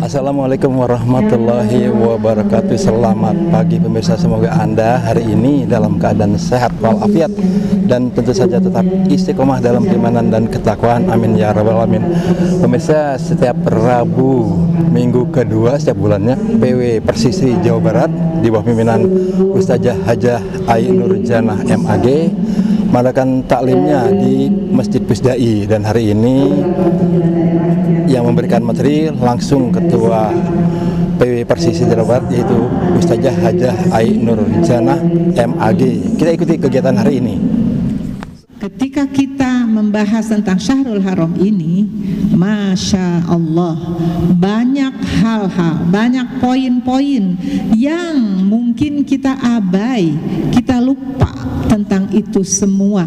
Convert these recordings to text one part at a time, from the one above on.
Assalamualaikum warahmatullahi wabarakatuh. Selamat pagi pemirsa, semoga Anda hari ini dalam keadaan sehat walafiat dan tentu saja tetap istiqomah dalam keimanan dan ketakwaan. Amin ya rabbal alamin. Pemirsa, setiap Rabu minggu kedua setiap bulannya PW Persisri Jawa Barat di bawah pimpinan Ustazah Hajah Ai Nur Janah MAG mengadakan taklimnya di Masjid Pusdai, dan hari ini yang memberikan materi langsung Ketua PW Persisri Jawa Barat, yaitu Ustazah Hajah Ai Nur Janah MAG. Kita ikuti kegiatan hari ini. Ketika kita membahas tentang Syahrul Haram ini, Masya Allah, banyak hal-hal, banyak poin-poin yang mungkin kita abai, kita lupa tentang itu semua.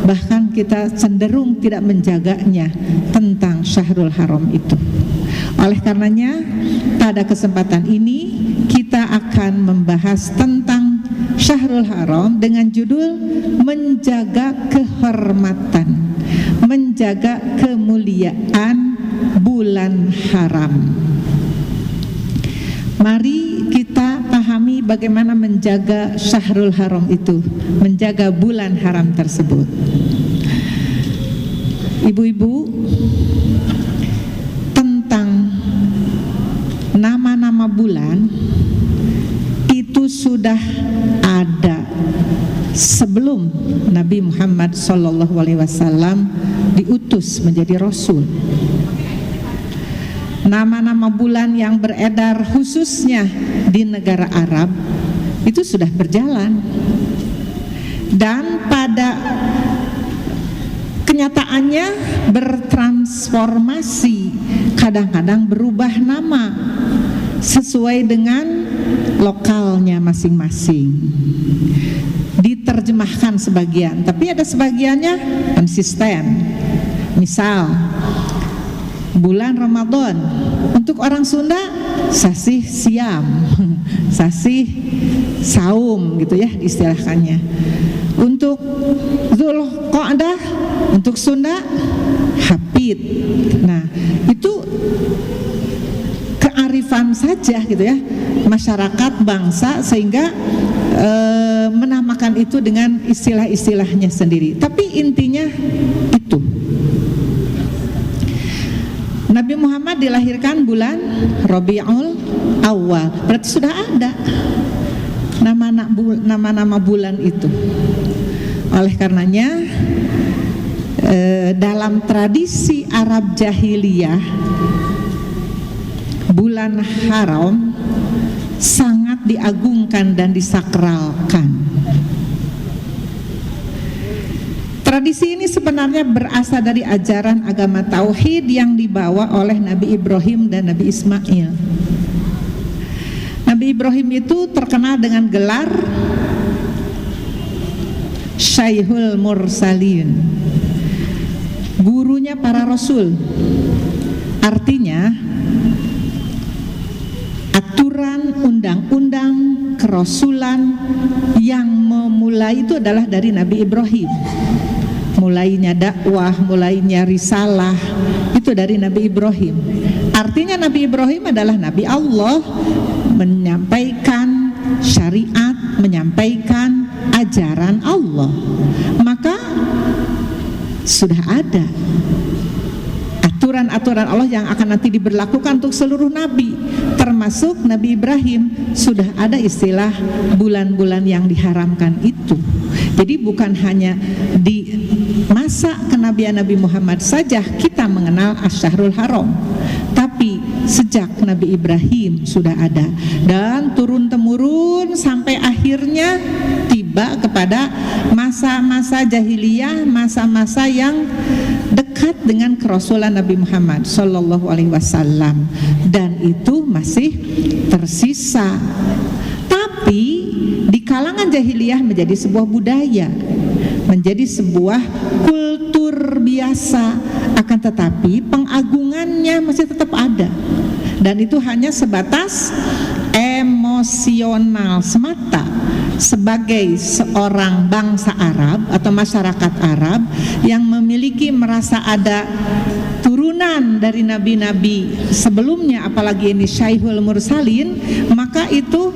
Bahkan kita cenderung tidak menjaganya tentang Syahrul Haram itu. Oleh karenanya, pada kesempatan ini kita akan membahas tentang Syahrul Haram dengan judul menjaga kehormatan, menjaga kemuliaan bulan haram. Mari kita pahami bagaimana menjaga Syahrul Haram itu, menjaga bulan haram tersebut. Ibu-ibu, tentang nama-nama bulan itu sudah ada sebelum Nabi Muhammad SAW diutus menjadi Rasul. Nama-nama bulan yang beredar khususnya di negara Arab itu sudah berjalan, dan pada kenyataannya bertransformasi, kadang-kadang berubah nama sesuai dengan lokalnya masing-masing, diterjemahkan sebagian, tapi ada sebagiannya konsisten. Misal bulan Ramadan untuk orang Sunda sasih siam, sasih saum gitu ya istilahkannya. Untuk Dzulqa'dah untuk Sunda Hapit. Nah, itu kearifan saja gitu ya masyarakat bangsa, sehingga menamakan itu dengan istilah-istilahnya sendiri. Tapi intinya itu. Nabi Muhammad dilahirkan bulan Rabiul Awal, berarti sudah ada nama-nama bulan itu. Oleh karenanya dalam tradisi Arab jahiliyah, bulan haram sangat diagungkan dan disakralkan. Tradisi ini sebenarnya berasal dari ajaran agama tauhid yang dibawa oleh Nabi Ibrahim dan Nabi Ismail. Nabi Ibrahim itu terkenal dengan gelar Syaihul Mursalin, gurunya para rasul. Artinya aturan undang-undang kerasulan yang memulai itu adalah dari Nabi Ibrahim. Mulainya dakwah, mulainya risalah itu dari Nabi Ibrahim. Artinya Nabi Ibrahim adalah Nabi Allah, menyampaikan syariat, menyampaikan ajaran Allah. Maka sudah ada aturan-aturan Allah yang akan nanti diberlakukan untuk seluruh nabi, termasuk Nabi Ibrahim. Sudah ada istilah bulan-bulan yang diharamkan itu. Jadi bukan hanya di masa kenabian Nabi Muhammad saja kita mengenal Asy-Syahrul Haram, tapi sejak Nabi Ibrahim sudah ada, dan turun-temurun sampai akhirnya tiba kepada masa-masa jahiliyah, masa-masa yang dekat dengan kerasulan Nabi Muhammad Sallallahu Alaihi Wasallam, dan itu masih tersisa. Tapi di kalangan jahiliyah menjadi sebuah budaya, menjadi sebuah kultur biasa, akan tetapi pengagungannya masih tetap ada, dan itu hanya sebatas emosional semata. Sebagai seorang bangsa Arab atau masyarakat Arab yang memiliki merasa ada turunan turunan dari nabi-nabi sebelumnya, apalagi ini Syaihul Mursalin, maka itu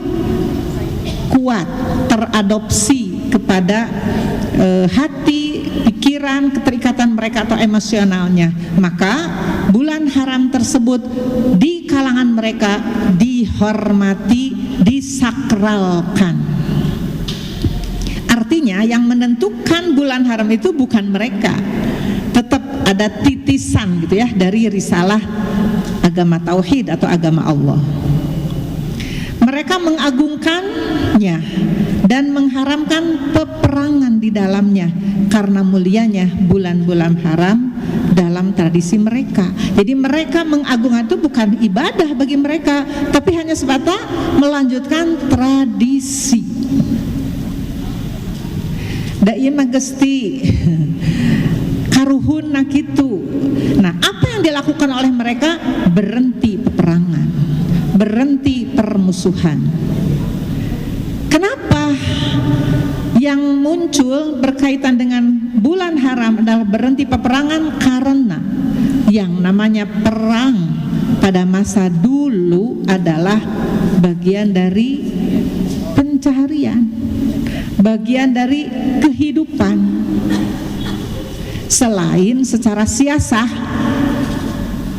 kuat teradopsi kepada hati, pikiran, keterikatan mereka atau emosionalnya. Maka bulan haram tersebut di kalangan mereka dihormati, disakralkan. Artinya yang menentukan bulan haram itu bukan mereka, tetap ada titisan gitu ya dari risalah agama tauhid atau agama Allah. Mereka mengagungkannya dan mengharamkan peperangan di dalamnya karena mulianya bulan-bulan haram dalam tradisi mereka. Jadi mereka mengagungkan itu bukan ibadah bagi mereka, tapi hanya sebatas melanjutkan tradisi. Da ieu mah gesti karuhun kitu. Nah, apa yang dilakukan oleh mereka? Berhenti peperangan, berhenti permusuhan. Kenapa yang muncul berkaitan dengan bulan haram adalah berhenti peperangan? Karena yang namanya perang pada masa dulu adalah bagian dari pencaharian, bagian dari kehidupan. Selain secara siasah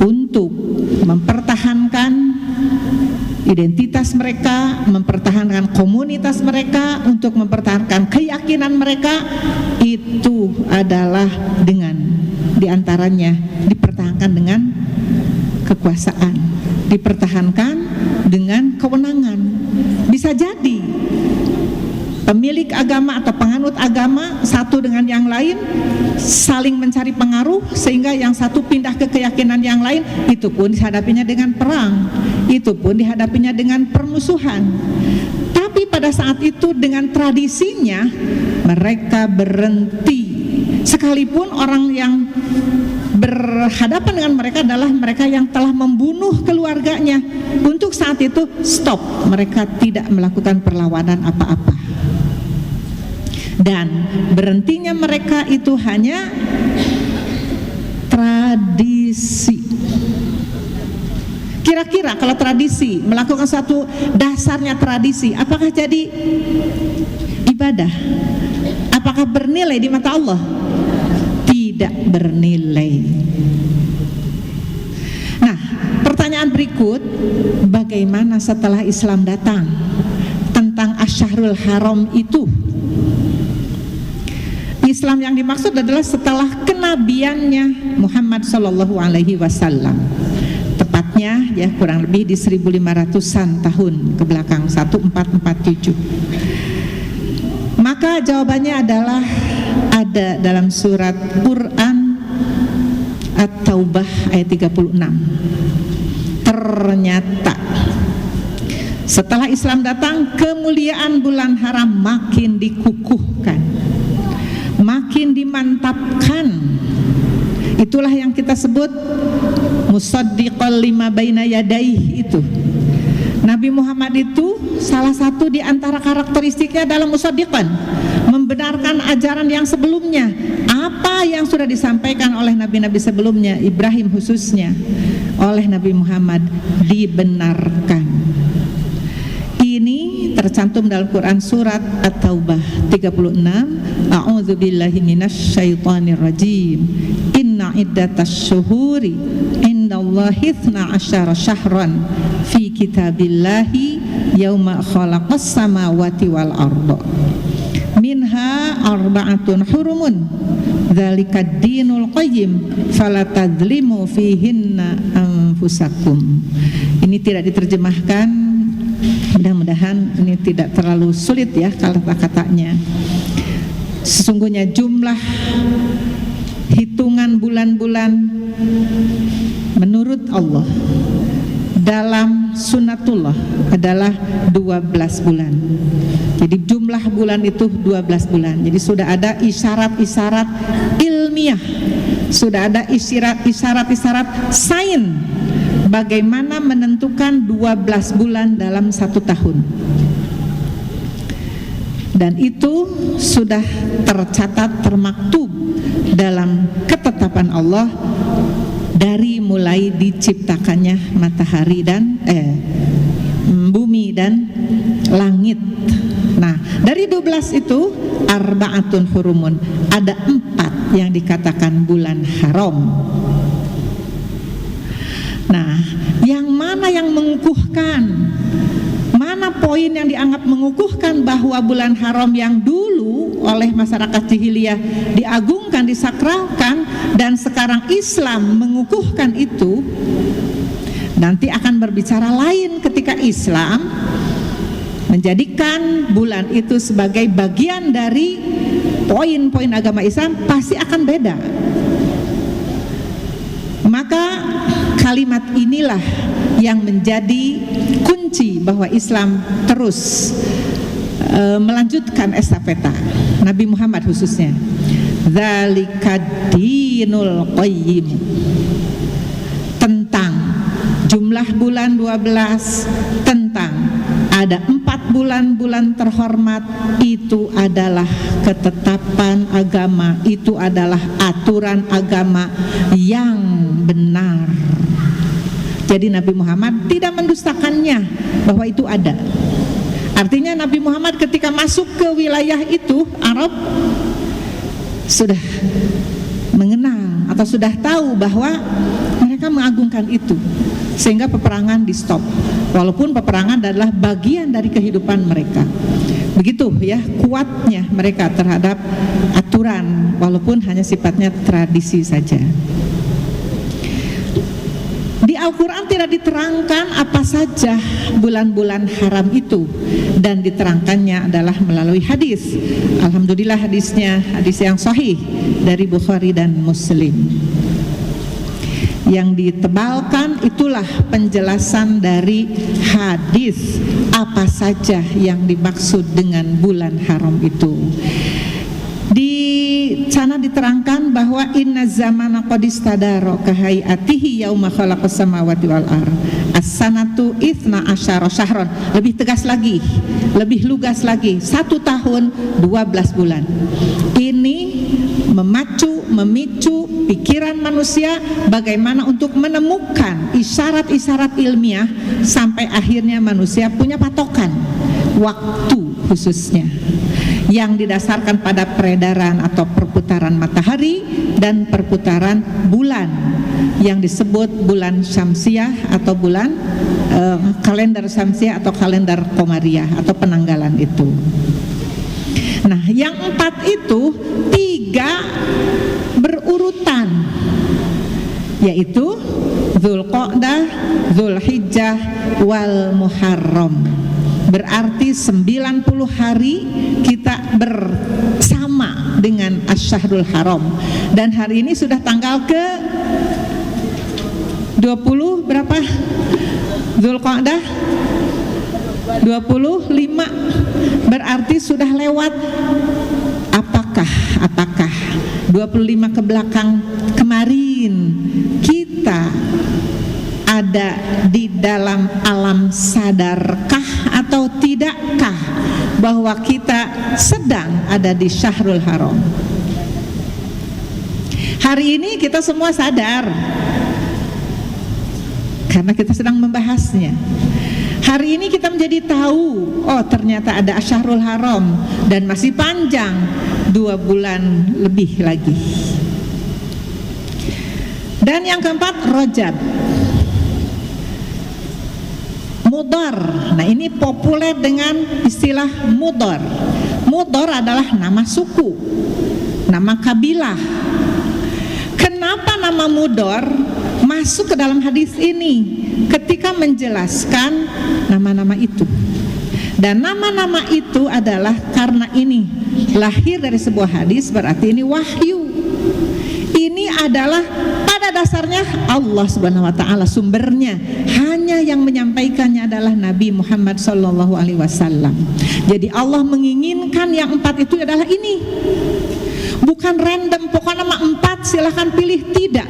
untuk mempertahankan identitas mereka, mempertahankan komunitas mereka, untuk mempertahankan keyakinan mereka, itu adalah dengan diantaranya dipertahankan dengan kekuasaan, dipertahankan dengan kewenangan. Bisa jadi pemilik agama atau penganut agama satu dengan yang lain saling mencari pengaruh sehingga yang satu pindah ke keyakinan yang lain, itu pun dihadapinya dengan perang, itu pun dihadapinya dengan permusuhan. Tapi pada saat itu dengan tradisinya mereka berhenti, sekalipun orang yang berhadapan dengan mereka adalah mereka yang telah membunuh keluarganya. Untuk saat itu stop, mereka tidak melakukan perlawanan apa-apa. Dan berhentinya mereka itu hanya tradisi. Kira-kira kalau tradisi, melakukan satu dasarnya tradisi, apakah jadi ibadah? Apakah bernilai di mata Allah? Tidak bernilai. Nah, pertanyaan berikut, bagaimana setelah Islam datang tentang Asyharul Haram itu? Islam yang dimaksud adalah setelah kenabiannya Muhammad Sallallahu Alaihi Wasallam, tepatnya ya kurang lebih di 1500-an tahun ke belakang, 1447. Maka jawabannya adalah ada dalam surat Quran At-Taubah ayat 36. Ternyata setelah Islam datang, kemuliaan bulan haram makin dikukuhkan, makin dimantapkan. Itulah yang kita sebut musaddiqal lima baina yadayhi itu. Nabi Muhammad itu salah satu di antara karakteristiknya adalah musaddiqan, membenarkan ajaran yang sebelumnya. Apa yang sudah disampaikan oleh nabi-nabi sebelumnya, Ibrahim khususnya, oleh Nabi Muhammad dibenarkan. Ini tercantum dalam Quran surat At-Taubah 36. A'udzubillahi minasyaitonir rajim. Inna iddatasy syuhuri indallahi 12 syahran fi kitabillahi yauma khalaqas samawati wal arda. Minha arba'atun hurumun dzalikad dinul qayyim fala tadzlimu fihinna anfusakum. Ini tidak diterjemahkan, mudah-mudahan ini tidak terlalu sulit ya kata-katanya. Sesungguhnya jumlah hitungan bulan-bulan menurut Allah dalam sunnatullah adalah 12 bulan. Jadi jumlah bulan itu 12 bulan. Jadi sudah ada isyarat-isyarat ilmiah, sudah ada isyarat-isyarat sains bagaimana menentukan 12 bulan dalam satu tahun. Dan itu sudah tercatat, termaktub dalam ketetapan Allah dari mulai diciptakannya matahari dan bumi dan langit. Nah, dari 12 itu arba'atun hurumun, ada 4 yang dikatakan bulan haram. Nah, yang mana yang mengukuhkan? Mana poin yang dianggap mengukuhkan bahwa bulan haram yang dulu oleh masyarakat jahiliyah diagungkan, disakralkan, dan sekarang Islam mengukuhkan itu? Nanti akan berbicara lain ketika Islam menjadikan bulan itu sebagai bagian dari poin-poin agama Islam, pasti akan beda. Maka kalimat inilah yang menjadi kunci bahwa Islam terus melanjutkan estafeta Nabi Muhammad khususnya. Dzalika dinul qayyim, tentang jumlah bulan 12, tentang ada 4 bulan-bulan terhormat, itu adalah ketetapan agama, itu adalah aturan agama yang benar. Jadi Nabi Muhammad tidak mendustakannya bahwa itu ada. Artinya Nabi Muhammad ketika masuk ke wilayah itu, Arab, sudah mengenal atau sudah tahu bahwa mereka mengagungkan itu, sehingga peperangan di stop. Walaupun peperangan adalah bagian dari kehidupan mereka. Begitu ya kuatnya mereka terhadap aturan, walaupun hanya sifatnya tradisi saja. Di Al-Quran tidak diterangkan apa saja bulan-bulan haram itu, dan diterangkannya adalah melalui hadis. Alhamdulillah hadisnya hadis yang sahih dari Bukhari dan Muslim. Yang ditebalkan itulah penjelasan dari hadis apa saja yang dimaksud dengan bulan haram itu. Di sana diterangkan bahwa inna zamana qad istadara ka hayatihi yauma khalaqas samawati wal ardh. As-sanatu 12 syahron. Lebih tegas lagi, lebih lugas lagi, 1 tahun 12 bulan. Ini memicu pikiran manusia bagaimana untuk menemukan isyarat-isyarat ilmiah, sampai akhirnya manusia punya patokan waktu khususnya yang didasarkan pada peredaran atau perputaran matahari dan perputaran bulan yang disebut bulan syamsiah atau bulan kalender syamsiah atau kalender komariah atau penanggalan itu. Nah, yang 4 itu 3 berurutan, yaitu Dzulqa'dah, Dzulhijjah, wal Muharram. Berarti 90 hari kita bersama dengan Asy-Syahrul Haram. Dan hari ini sudah tanggal ke 20 berapa? Dzulqa'dah 25. Berarti sudah lewat apakah 25 ke belakang kemarin kita ada di dalam alam sadarkah atau tidakkah bahwa kita sedang ada di Syahrul Haram? Hari ini kita semua sadar karena kita sedang membahasnya. Hari ini kita menjadi tahu, oh ternyata ada Syahrul Haram dan masih panjang 2 bulan lebih lagi. Dan yang keempat, Rajab, Mudhar. Nah, ini populer dengan istilah Mudhar. Mudhar adalah nama suku, nama kabilah. Kenapa nama Mudhar masuk ke dalam hadis ini ketika menjelaskan nama-nama itu? Dan nama-nama itu adalah karena ini lahir dari sebuah hadis, berarti ini wahyu. Ini adalah pada dasarnya Allah Subhanahu wa taala sumbernya, hanya yang menyampaikannya adalah Nabi Muhammad sallallahu alaihi wasallam. Jadi Allah menginginkan yang 4 itu adalah ini. Bukan random, pokoknya nama 4 silahkan pilih, tidak.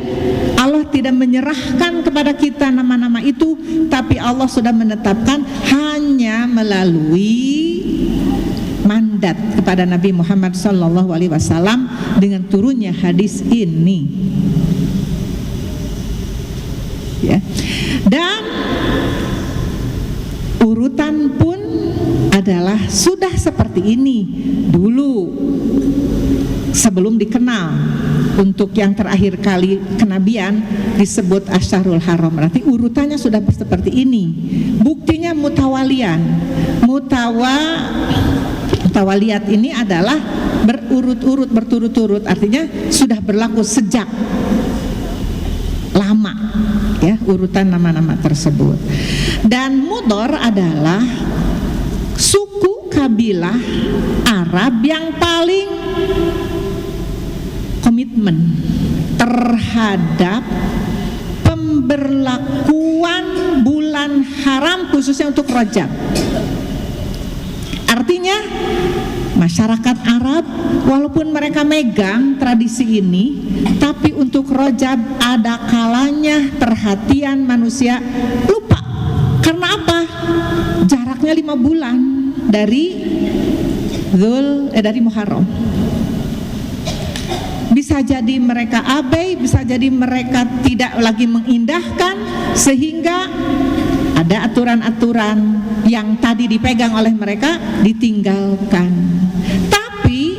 Allah tidak menyerahkan kepada kita nama-nama itu, tapi Allah sudah menetapkan hanya melalui mandat kepada Nabi Muhammad SAW dengan turunnya hadis ini. ya. Dan urutan pun adalah sudah seperti ini dulu sebelum dikenal. Untuk yang terakhir kali kenabian disebut Asyarul Haram, berarti urutannya sudah seperti ini. Buktinya mutawalian. Mutawaliyat ini adalah berurut-urut, berturut-turut, artinya sudah berlaku sejak lama, ya, urutan nama-nama tersebut. Dan Mudor adalah suku kabilah Arab yang paling komitmen terhadap pemberlakuan bulan haram khususnya untuk Rajab. Artinya masyarakat Arab walaupun mereka megang tradisi ini, tapi untuk Rajab ada kalanya perhatian manusia lupa. Karena apa? Jaraknya 5 bulan dari Muharram. Bisa jadi mereka abai, bisa jadi mereka tidak lagi mengindahkan, sehingga ada aturan-aturan yang tadi dipegang oleh mereka ditinggalkan. Tapi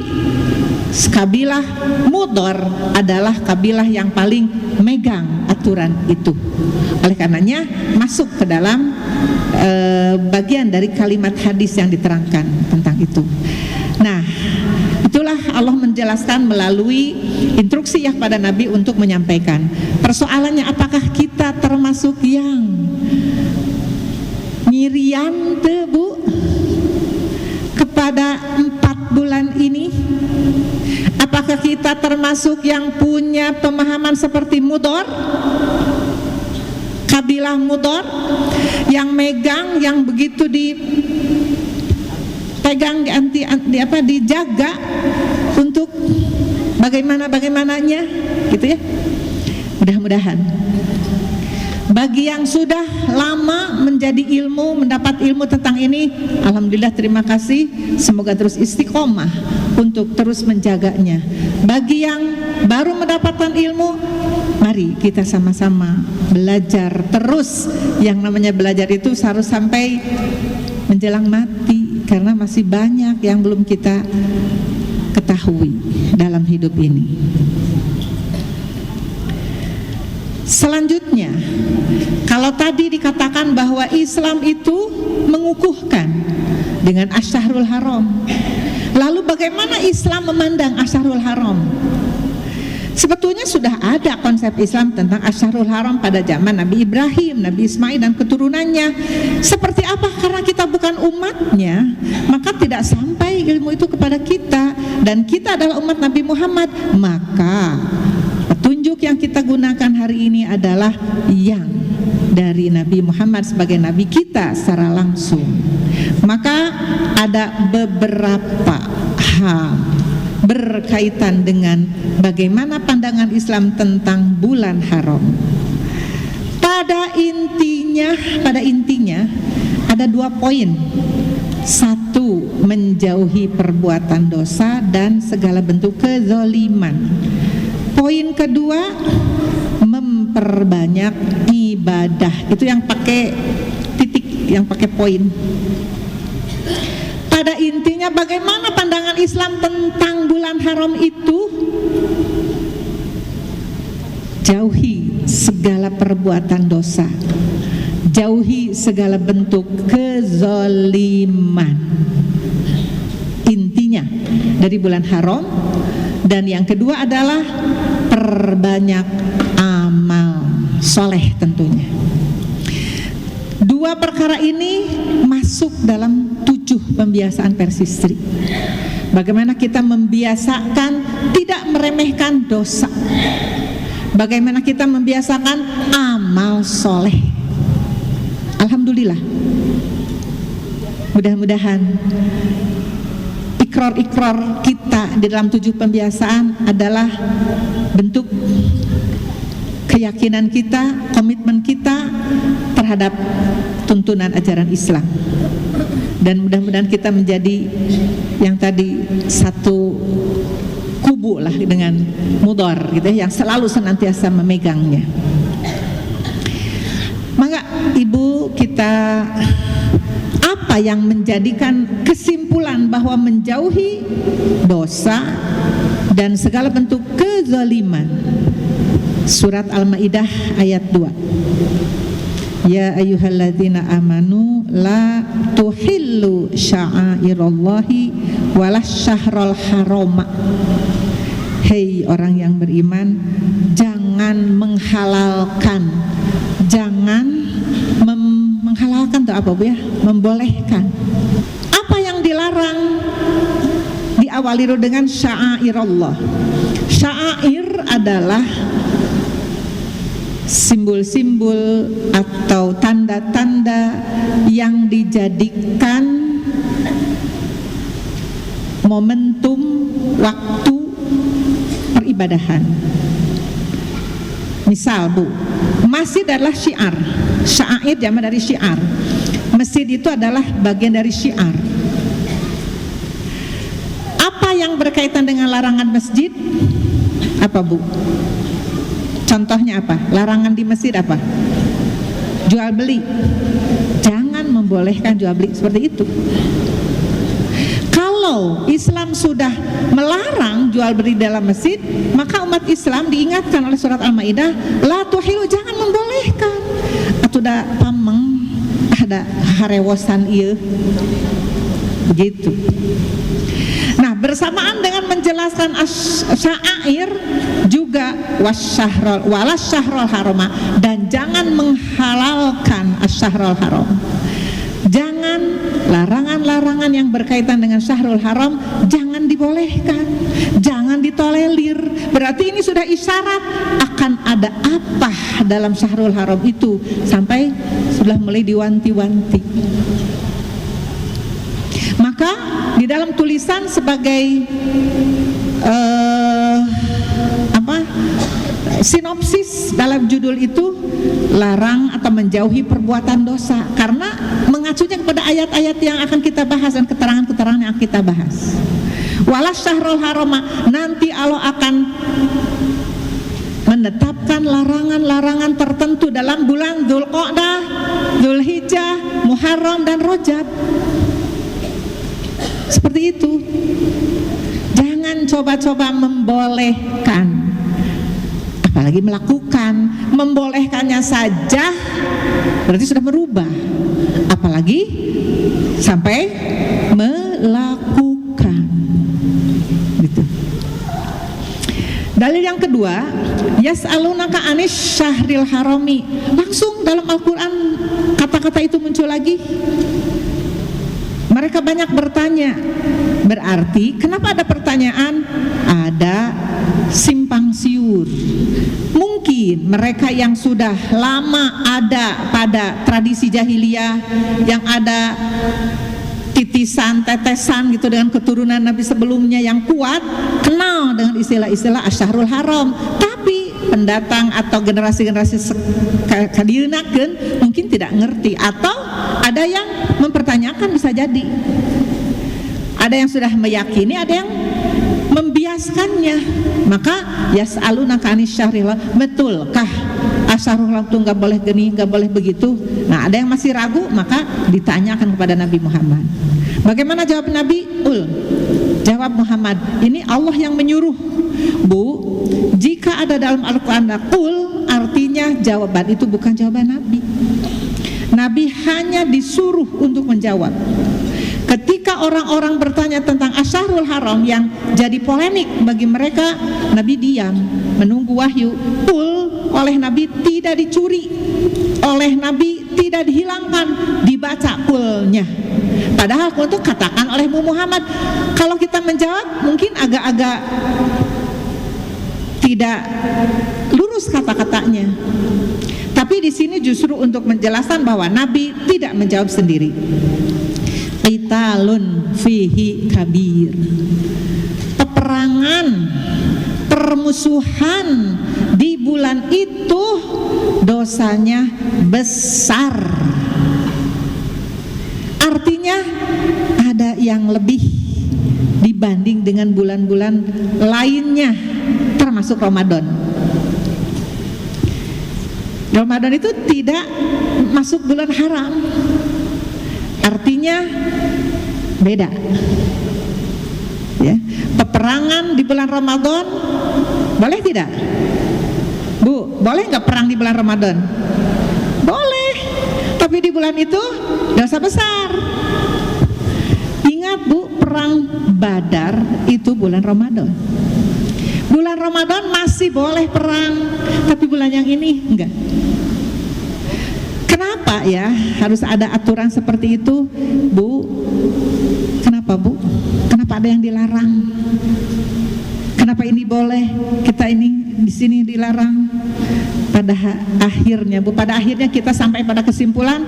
kabilah Mudor adalah kabilah yang paling megang aturan itu. Oleh karenanya masuk ke dalam bagian dari kalimat hadis yang diterangkan tentang itu. Nah, itulah Allah menjelaskan melalui instruksi ya pada Nabi untuk menyampaikan. Persoalannya, apakah kita termasuk yang nyirian Bu kepada 4 bulan ini? Apakah kita termasuk yang punya pemahaman seperti Mudor, kabilah Mudor, yang megang, yang begitu dipegang, dijaga untuk bagaimananya, gitu ya. Mudah-mudahan bagi yang sudah lama menjadi ilmu, mendapat ilmu tentang ini, alhamdulillah, terima kasih. Semoga terus istiqomah untuk terus menjaganya. Bagi yang baru mendapatkan ilmu, mari kita sama-sama belajar terus. Yang namanya belajar itu harus sampai menjelang mati, karena masih banyak yang belum kita ketahui dalam hidup ini. Selanjutnya, kalau tadi dikatakan bahwa Islam itu mengukuhkan dengan Asyarul Haram, lalu bagaimana Islam memandang Asyarul Haram? Sebetulnya sudah ada konsep Islam tentang Asyarul Haram pada zaman Nabi Ibrahim, Nabi Ismail dan keturunannya. Seperti apa? Karena kita bukan umatnya, maka tidak sampai ilmu itu kepada kita, dan kita adalah umat Nabi Muhammad. Maka petunjuk yang kita gunakan hari ini adalah yang dari Nabi Muhammad sebagai Nabi kita secara langsung. Maka ada beberapa hal berkaitan dengan bagaimana pandangan Islam tentang bulan haram. Pada intinya ada 2 poin. 1, menjauhi perbuatan dosa dan segala bentuk kezaliman. Poin kedua, memperbanyak ibadah. Itu yang pakai titik, yang pakai poin. Pada intinya bagaimana pandangan Islam tentang bulan haram itu? Jauhi segala perbuatan dosa, jauhi segala bentuk kezaliman. Intinya dari bulan haram. Dan yang kedua adalah perbanyak amal soleh tentunya. 2 perkara ini masuk dalam 7 pembiasaan persistri. Bagaimana kita membiasakan tidak meremehkan dosa, bagaimana kita membiasakan amal soleh. Alhamdulillah, mudah-mudahan ikrar kita di dalam 7 pembiasaan adalah bentuk keyakinan kita, komitmen kita terhadap tuntunan ajaran Islam. Dan mudah-mudahan kita menjadi yang tadi satu kubu lah dengan Mudor gitu ya, yang selalu senantiasa memegangnya. Maka Ibu, kita apa yang menjadikan kesimpulan bahwa menjauhi dosa dan segala bentuk kezaliman? Surat Al-Maidah ayat 2. Ya ayyuhalladzina amanu la tuhillu sya'airallahi walasyahrul harama. Hei orang yang beriman, jangan menghalalkan, jangan menghalalkan itu apa Bu ya? Membolehkan. Apa yang dilarang? Diawali dulu dengan sya'airallah. Sya'air adalah simbol-simbol atau tanda-tanda yang dijadikan momentum waktu peribadahan. Misal Bu, masjid adalah syiar. Sya'air jamak dari syiar. Masjid itu adalah bagian dari syiar. Apa yang berkaitan dengan larangan masjid? Apa Bu? Contohnya apa? Larangan di masjid apa? Jual beli. Jangan membolehkan jual beli seperti itu. Kalau Islam sudah melarang jual beli dalam masjid, maka umat Islam diingatkan oleh surat Al-Maidah, la tuhilu, jangan membolehkan. Atau da pameng ada harewosan ieu. Begitu. Nah, bersamaan dengan menjelaskan sya'air juga walasyahrul harama, dan jangan menghalalkan asyahrul haram. Jangan larangan-larangan yang berkaitan dengan syahrul haram jangan dibolehkan, jangan ditolerir. Berarti ini sudah isyarat akan ada apa dalam syahrul haram itu, sampai sudah mulai diwanti-wanti. Maka di dalam tulisan sebagai sinopsis dalam judul itu, larang atau menjauhi perbuatan dosa, karena mengacunya kepada ayat-ayat yang akan kita bahas dan keterangan-keterangan yang kita bahas. Walas syahrul harama, nanti Allah akan menetapkan larangan-larangan tertentu dalam bulan Dzulqa'dah, Dzulhijjah, Muharram dan Rajab. Seperti itu. Jangan coba-coba membolehkan, apalagi melakukan. Membolehkannya saja berarti sudah merubah, apalagi sampai melakukan. Gitu. Dalil yang kedua, yas'alunaka anis syahril harami. Langsung dalam Al-Quran kata-kata itu muncul lagi. Mereka banyak bertanya. Berarti kenapa ada pertanyaan? Ada simpang siur. Mungkin mereka yang sudah lama ada pada tradisi jahiliyah, yang ada titisan, tetesan gitu dengan keturunan Nabi sebelumnya yang kuat, kenal dengan istilah-istilah asyahrul haram. Tapi pendatang atau generasi-generasi kadienakeun mungkin tidak ngerti, atau ada yang mempertanyakan, bisa jadi. Ada yang sudah meyakini, ada yang membiaskannya. Maka yas'alunaka anis syahril haram, betulkah asyahrul haram itu nggak boleh gini, nggak boleh begitu? Nah, ada yang masih ragu, maka ditanyakan kepada Nabi Muhammad. Bagaimana jawab Nabi? Jawab Muhammad, ini Allah yang menyuruh. Bu, jika ada dalam Al-Quran qul, artinya jawaban itu bukan jawaban Nabi. Nabi hanya disuruh untuk menjawab. Ketika orang-orang bertanya tentang asyahrul haram yang jadi polemik bagi mereka, Nabi diam, menunggu wahyu. Qul oleh Nabi tidak dicuri, oleh Nabi tidak dihilangkan, dibaca qulnya. Padahal qul itu katakan oleh Muhammad. Kalau kita menjawab mungkin agak-agak tidak lurus kata-katanya. Tapi di sini justru untuk menjelaskan bahwa Nabi tidak menjawab sendiri. Qitalun fihi kabir. Peperangan, permusuhan di bulan itu dosanya besar. Artinya ada yang lebih dibanding dengan bulan-bulan lainnya, termasuk Ramadan. Ramadan itu tidak masuk bulan haram. Artinya beda. Ya, peperangan di bulan Ramadan boleh tidak? Bu, boleh nggak perang di bulan Ramadan? Boleh. Tapi di bulan itu dosa besar. Ingat Bu, perang Badar itu bulan Ramadan. Bulan Ramadan masih boleh perang, tapi bulan yang ini enggak. Kenapa ya harus ada aturan seperti itu, Bu? Kenapa Bu? Kenapa ada yang dilarang? Kenapa ini boleh, kita ini di sini dilarang? Pada akhirnya Bu, pada akhirnya kita sampai pada kesimpulan,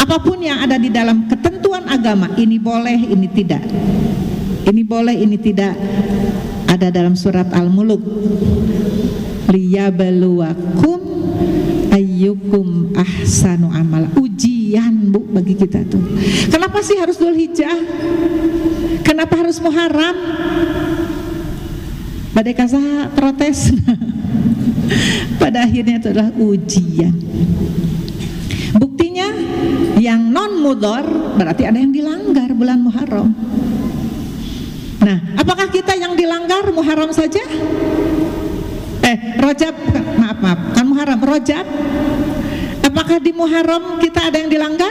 apapun yang ada di dalam ketentuan agama, ini boleh, ini tidak. Ini boleh, ini tidak. Ada dalam surat Al-Mulk, liyabluwakum ayyukum ahsanu amala. Ujian Bu bagi kita tuh. Kenapa sih harus Dzulhijjah? Kenapa harus Muharram? Badai kasa protes. Pada akhirnya itu adalah ujian. Buktinya yang non mudhor berarti ada yang dilanggar bulan Muharram. Nah, apakah kita yang dilanggar Muharram saja? Rajab, maaf, kan Muharram, Rajab. Apakah di Muharram kita ada yang dilanggar?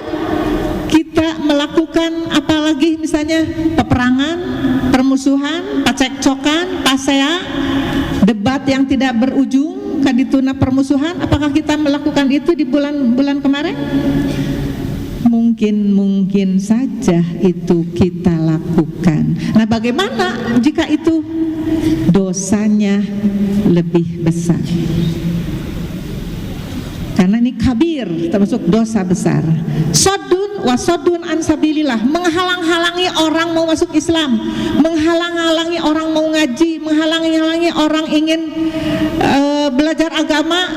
Kita melakukan apalagi misalnya peperangan, permusuhan, pacekcokan, pasea, debat yang tidak berujung, kadituna permusuhan. Apakah kita melakukan itu di bulan kemarin? Mungkin saja itu kita lakukan. Nah, bagaimana jika itu dosanya lebih besar? Karena ini kabir, termasuk dosa besar. Sodun wasodun ansabilillah, menghalang-halangi orang mau masuk Islam, menghalang-halangi orang mau ngaji, menghalang-halangi orang ingin belajar agama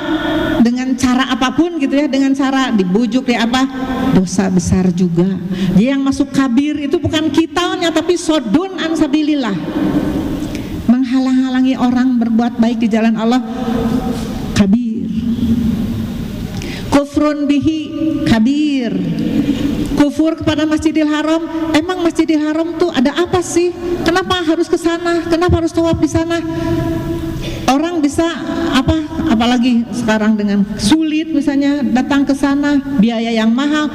dengan cara apapun gitu ya, dengan cara dibujuk ya apa, dosa besar juga. Jadi yang masuk kabir itu bukan kitanya, tapi sodun ansabilillah, menghalang-halangi orang berbuat baik di jalan Allah, kabir. Kufrun bihi kabir, kufur kepada Masjidil Haram. Emang Masjidil Haram tuh ada apa sih? Kenapa harus ke sana? Kenapa harus tawaf di sana? Orang bisa apalagi sekarang dengan sulit misalnya datang ke sana, biaya yang mahal,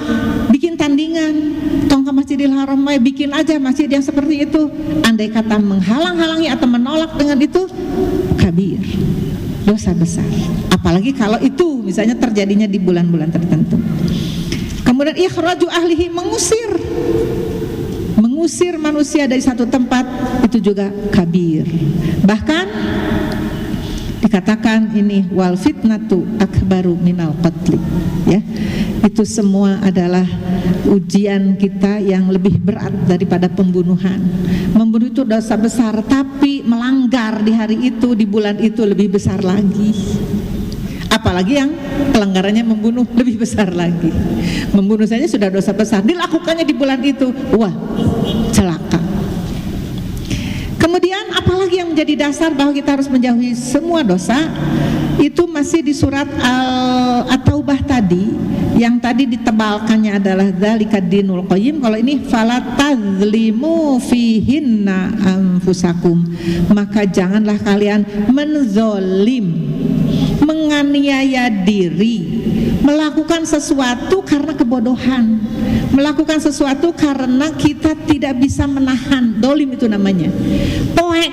bikin tandingan, tong ke Masjidil Haram, bikin aja masjid yang seperti itu. Andai kata menghalang-halangi atau menolak dengan itu, kabir, dosa besar. Apalagi kalau itu misalnya terjadinya di bulan-bulan tertentu. Kemudian ikhraju ahlihi, mengusir manusia dari satu tempat, itu juga kabir. Bahkan dikatakan ini wal fitnatu akbaru minal qatli, ya. Itu semua adalah ujian kita yang lebih berat daripada pembunuhan. Membunuh itu dosa besar, tapi melanggar di hari itu, di bulan itu lebih besar lagi. Apalagi yang pelanggarannya membunuh lebih besar lagi. Membunuh saja sudah dosa besar, dilakukannya di bulan itu, wah, celaka. Kemudian apalagi yang menjadi dasar bahwa kita harus menjauhi semua dosa? Itu masih di surat At-Taubah tadi, yang tadi ditebalkannya adalah dzalika dinul qayyim. Kalau ini fala tadzlimu fihinna anfusakum, maka janganlah kalian menzolim, menganiaya diri, melakukan sesuatu karena kebodohan, melakukan sesuatu karena kita tidak bisa menahan. Dolim itu namanya. Poek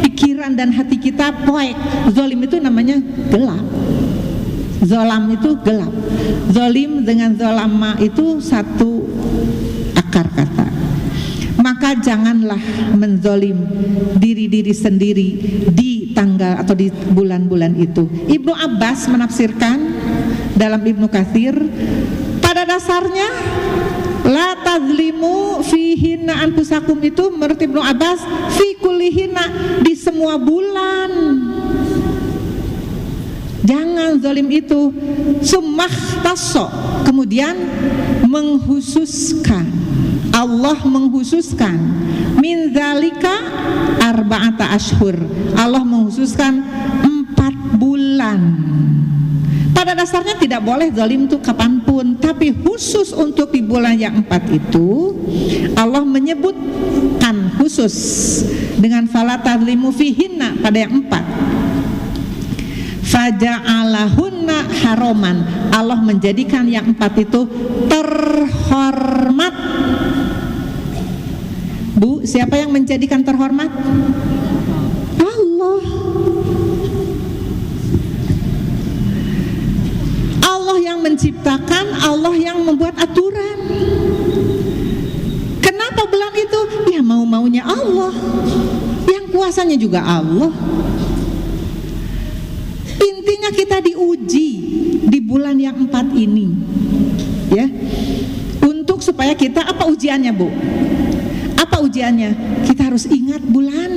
pikiran dan hati kita poek. Zolim itu namanya gelap. Zolam itu gelap. Zolim dengan zolama itu satu akar kata. Maka janganlah menzolim diri sendiri di tanggal atau di bulan-bulan itu. Ibnu Abbas menafsirkan dalam Ibnu Katsir, pada dasarnya la tazlimu fihinna anfusakum itu menurut Ibnu Abbas fi kullihinna, di semua bulan. Jangan zalim itu. Summah tasso, kemudian menghususkan, Allah menghususkan min zalika arba'ata ashhur, Allah menghususkan 4 bulan. Pada dasarnya tidak boleh zalim itu kapanpun, tapi khusus untuk di bulan yang 4 itu Allah menyebutkan khusus dengan fala tadlimu fihinna pada yang 4. Faja'alahunna haroman, Allah menjadikan yang 4 itu terhormat. Bu, siapa yang menjadikan terhormat? Allah. Allah yang menciptakan, Allah yang membuat aturan. Kenapa bulan itu? Ya mau-maunya Allah. Yang kuasanya juga Allah. Intinya kita diuji di bulan yang 4 ini, ya. Untuk supaya kita, apa ujiannya, Bu? Apa ujiannya? Kita harus ingat bulan,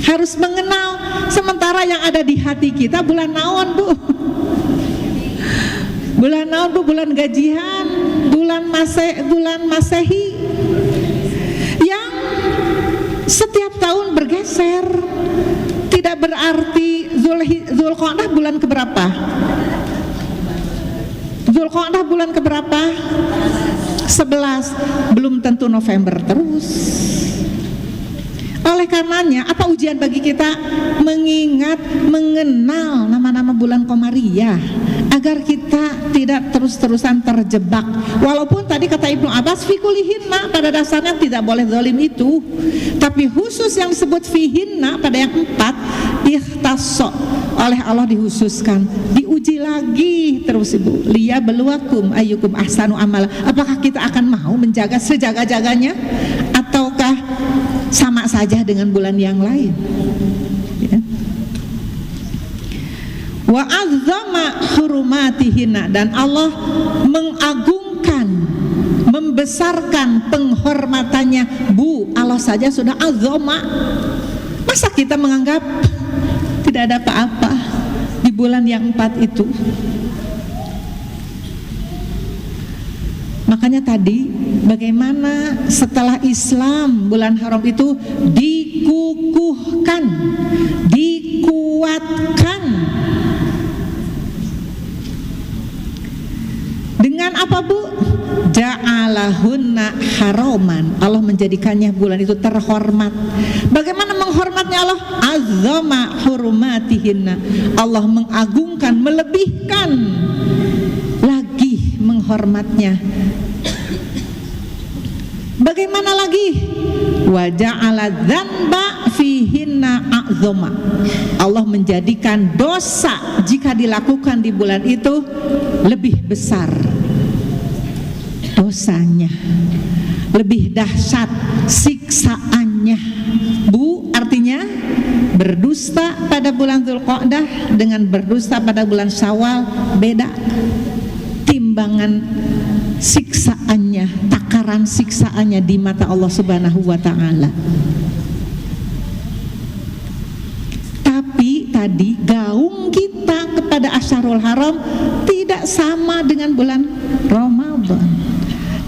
harus mengenal. Sementara yang ada di hati kita bulan naon, Bu? Bulan naon, Bu? Bulan gajian, bulan Masehi yang setiap tahun bergeser. Tidak berarti Zulqa'dah bulan keberapa? Zulqa'dah bulan keberapa? 11. Belum tentu November terus. Oleh karenanya, apa ujian bagi kita? Mengingat, mengenal nama-nama bulan Qamariyah, agar kita tidak terus-terusan terjebak. Walaupun tadi kata Ibnu Abbas fikulihinna, pada dasarnya tidak boleh zalim itu, tapi khusus yang disebut fihinna pada yang 4 ikhtasso, oleh Allah dikhususkan, diuji lagi terus, Ibu. Liya beluakum ayyukum ahsanu amala. Apakah kita akan mau menjaga sejaga-jaganya, ataukah sama saja dengan bulan yang lain, ya. Wa azzama hurumatihinna, dan Allah mengagungkan, membesarkan penghormatannya. Bu, Allah saja sudah azzama. Masa kita menganggap tidak ada apa-apa di bulan yang 4 itu? Makanya tadi bagaimana setelah Islam bulan haram itu dikukuhkan, dikuatkan dengan apa, Bu? Ja'alahunna haroman, Allah menjadikannya bulan itu terhormat. Bagaimana menghormatnya Allah? Azzama hurumatihinna, Allah mengagungkan, melebihkan lagi menghormatnya. Bagaimana lagi? Wa ja'ala dzanba fihinna a'zama, Allah menjadikan dosa jika dilakukan di bulan itu lebih besar dosanya, lebih dahsyat siksaannya. Bu, artinya berdusta pada bulan Zulqa'dah dengan berdusta pada bulan Syawal beda. Timbangan siksaannya, takaran siksaannya di mata Allah Subhanahu wa ta'ala. Tapi tadi gaung kita kepada Asyarul Haram tidak sama dengan bulan Ramadan.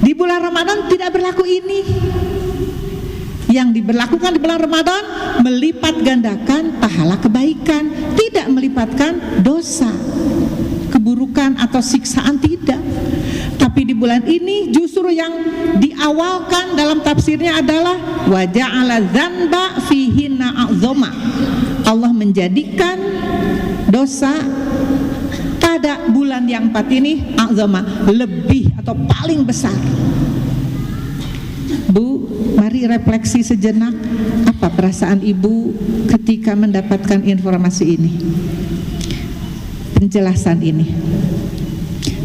Di bulan Ramadan tidak berlaku ini. Yang diberlakukan di bulan Ramadan melipat gandakan pahala kebaikan, tidak melipatkan dosa, keburukan atau siksaan, tidak. Tapi di bulan ini justru yang diawalkan dalam tafsirnya adalah wa ja'ala dzanba fihinna a'zama, Allah menjadikan dosa pada bulan yang 4 ini a'zama, lebih atau paling besar. Bu, mari refleksi sejenak. Apa perasaan Ibu ketika mendapatkan informasi ini, penjelasan ini?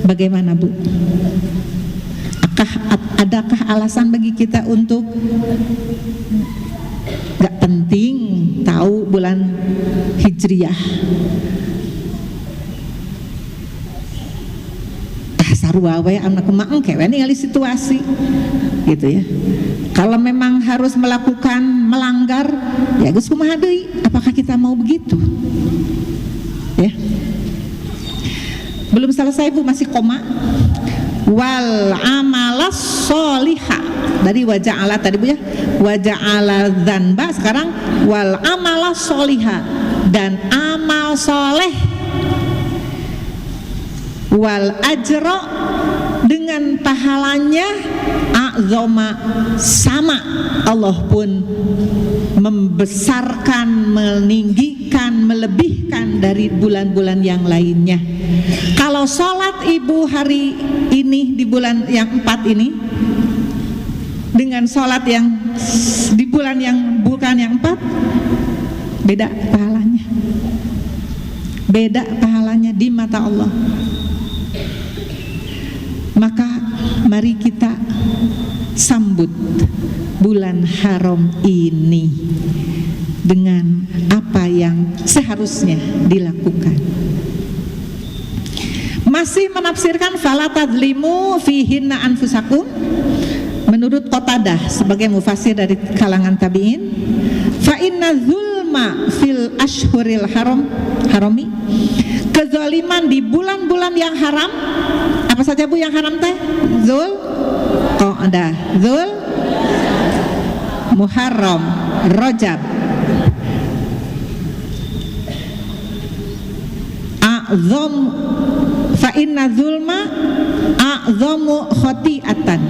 Bagaimana, Bu? Adakah alasan bagi kita untuk gak penting tahu bulan Hijriah? Sarua we anak kumaeng kewe ningali situasi gitu ya. Kalau memang harus melakukan melanggar, ya geus kumaha deui? Apakah kita mau begitu? Ya. Belum selesai, Bu, masih koma. Wal amalas sholiha, dari waja'ala tadi, Bu, ya. Waja'ala dzanba, sekarang wal amalas sholiha, dan amal soleh wal ajra, dengan pahalanya a'zama, sama Allah pun membesarkan, meninggikan, melebihkan dari bulan-bulan yang lainnya. Kalau sholat ibu hari ini di bulan yang 4 ini dengan sholat yang di bulan yang bukan yang 4, beda pahalanya, beda pahalanya di mata Allah. Maka mari kita sambut bulan haram ini dengan apa yang seharusnya dilakukan. Masih menafsirkan fala tadlimu fihinna anfusakum, menurut Qatadah sebagai mufassir dari kalangan tabi'in, fa inna zulma fil ashhuril harami, kezaliman di bulan-bulan yang haram. Apa saja Bu yang haram teh? Zul Qa'dah, Zul Muharram, Rajab, a'zam, fa inna zulma a'zamu khati'atan.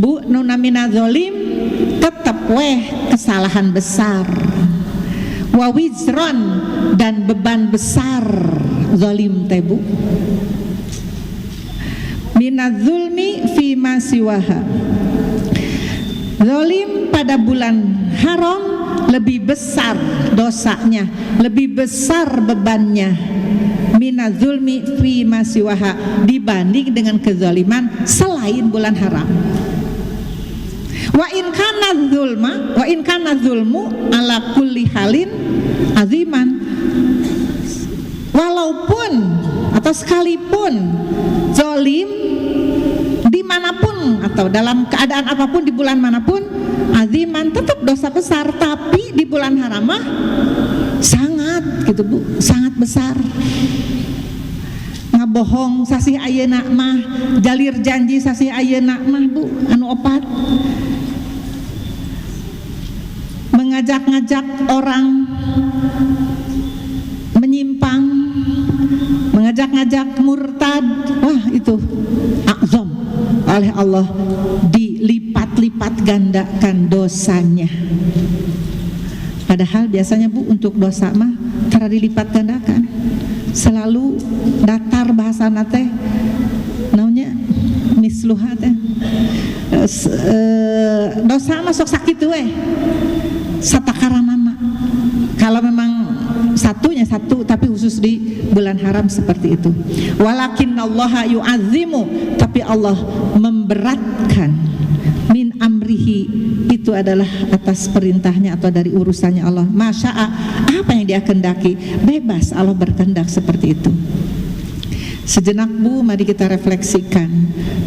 Bu, nunamina zolim tetap weh kesalahan besar, wa wizron, dan beban besar zolim teh Bu. Minadzulmi fi ma siwaha, zolim pada bulan haram lebih besar dosanya, lebih besar bebannya, minadzulmi fi ma siwaha, dibanding dengan kezaliman selain bulan haram. Wa in kana zulmu ala kulli halin aziman, walaupun atau sekalipun zalim dimanapun atau dalam keadaan apapun di bulan manapun, aziman tetap dosa besar, tapi di bulan haram mah sangat gitu Bu, sangat besar. Ngabohong sasih ayeuna mah, jalir janji sasih ayeuna mah Bu, anu opat, mengajak-ngajak orang menyimpang, mengajak-ngajak murtad, wah itu azam oleh Allah, dilipat-lipat gandakan dosanya. Padahal biasanya Bu untuk dosa mah cara dilipat gandakan, selalu datar bahasa nate namanya misluha teh, dosa mah sok sakit we satakaranana. Kalau memang satunya satu, tapi khusus di bulan haram seperti itu. Walakinallaha yu'azzimu, tapi Allah memberatkan, min amrihi, itu adalah atas perintahnya atau dari urusannya Allah. Masya'a, apa yang dia kehendaki, bebas Allah berkehendak seperti itu. Sejenak Bu, mari kita refleksikan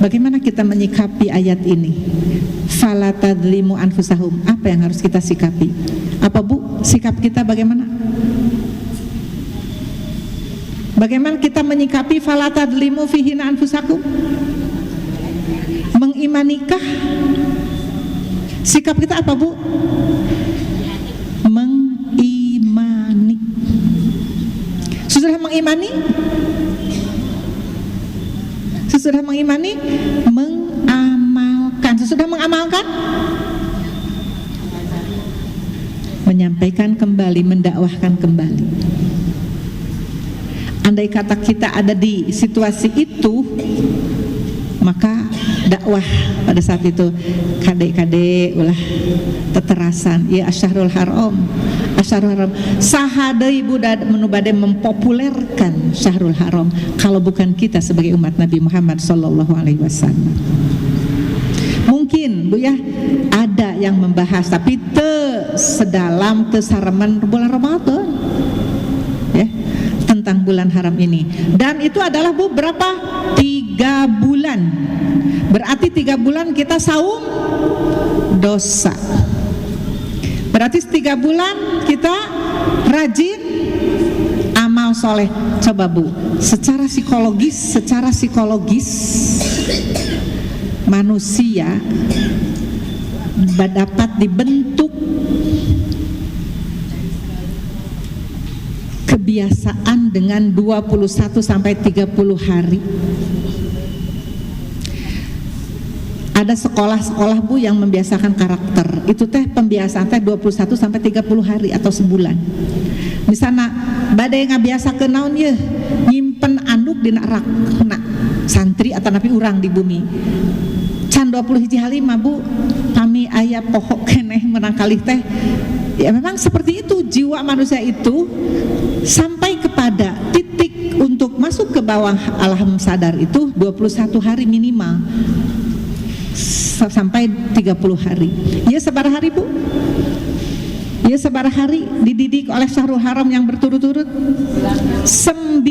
bagaimana kita menyikapi ayat ini. Fala tadlimu anfusahum, apa yang harus kita sikapi? Apa Bu, sikap kita bagaimana? Bagaimana kita menyikapi fala tadlimu fihina anfusakum? Mengimanikah? Sikap kita apa Bu? Mengimani. Sudah mengimani? Sesudah mengimani, mengamalkan. Sesudah mengamalkan, menyampaikan kembali, mendakwahkan kembali. Andai kata kita ada di situasi itu, maka dakwah pada saat itu kade-kade ulah teterasan ya asyahrul haram, asyahrul haram saha deui budak menu bade mempopulerkan syahrul haram kalau bukan kita sebagai umat Nabi Muhammad sallallahu alaihi wasallam. Mungkin Bu ya ada yang membahas tapi sedalam saremen bulan Ramadan ya tentang bulan haram ini, dan itu adalah Bu berapa? 3 bulan. Berarti 3 bulan kita saum dosa. Berarti 3 bulan kita rajin amal soleh. Coba Bu, secara psikologis manusia dapat dibentuk kebiasaan dengan 21 sampai 30 hari. Ada sekolah-sekolah Bu yang membiasakan karakter. Itu teh pembiasaan teh 21 sampai 30 hari atau sebulan. Misalnya badai ngabiasa ke naon ye nyimpen anduk dina rakna santri atau napi urang di bumi. Can 20 hiji halima Bu, kami aya pohok keneh menang kalih teh. Ya memang seperti itu jiwa manusia itu, sampai kepada titik untuk masuk ke bawah alam sadar itu 21 hari minimal sampai 30 hari. Ya sebar hari Bu, ya sebar hari dididik oleh Syahrul Haram yang berturut-turut 90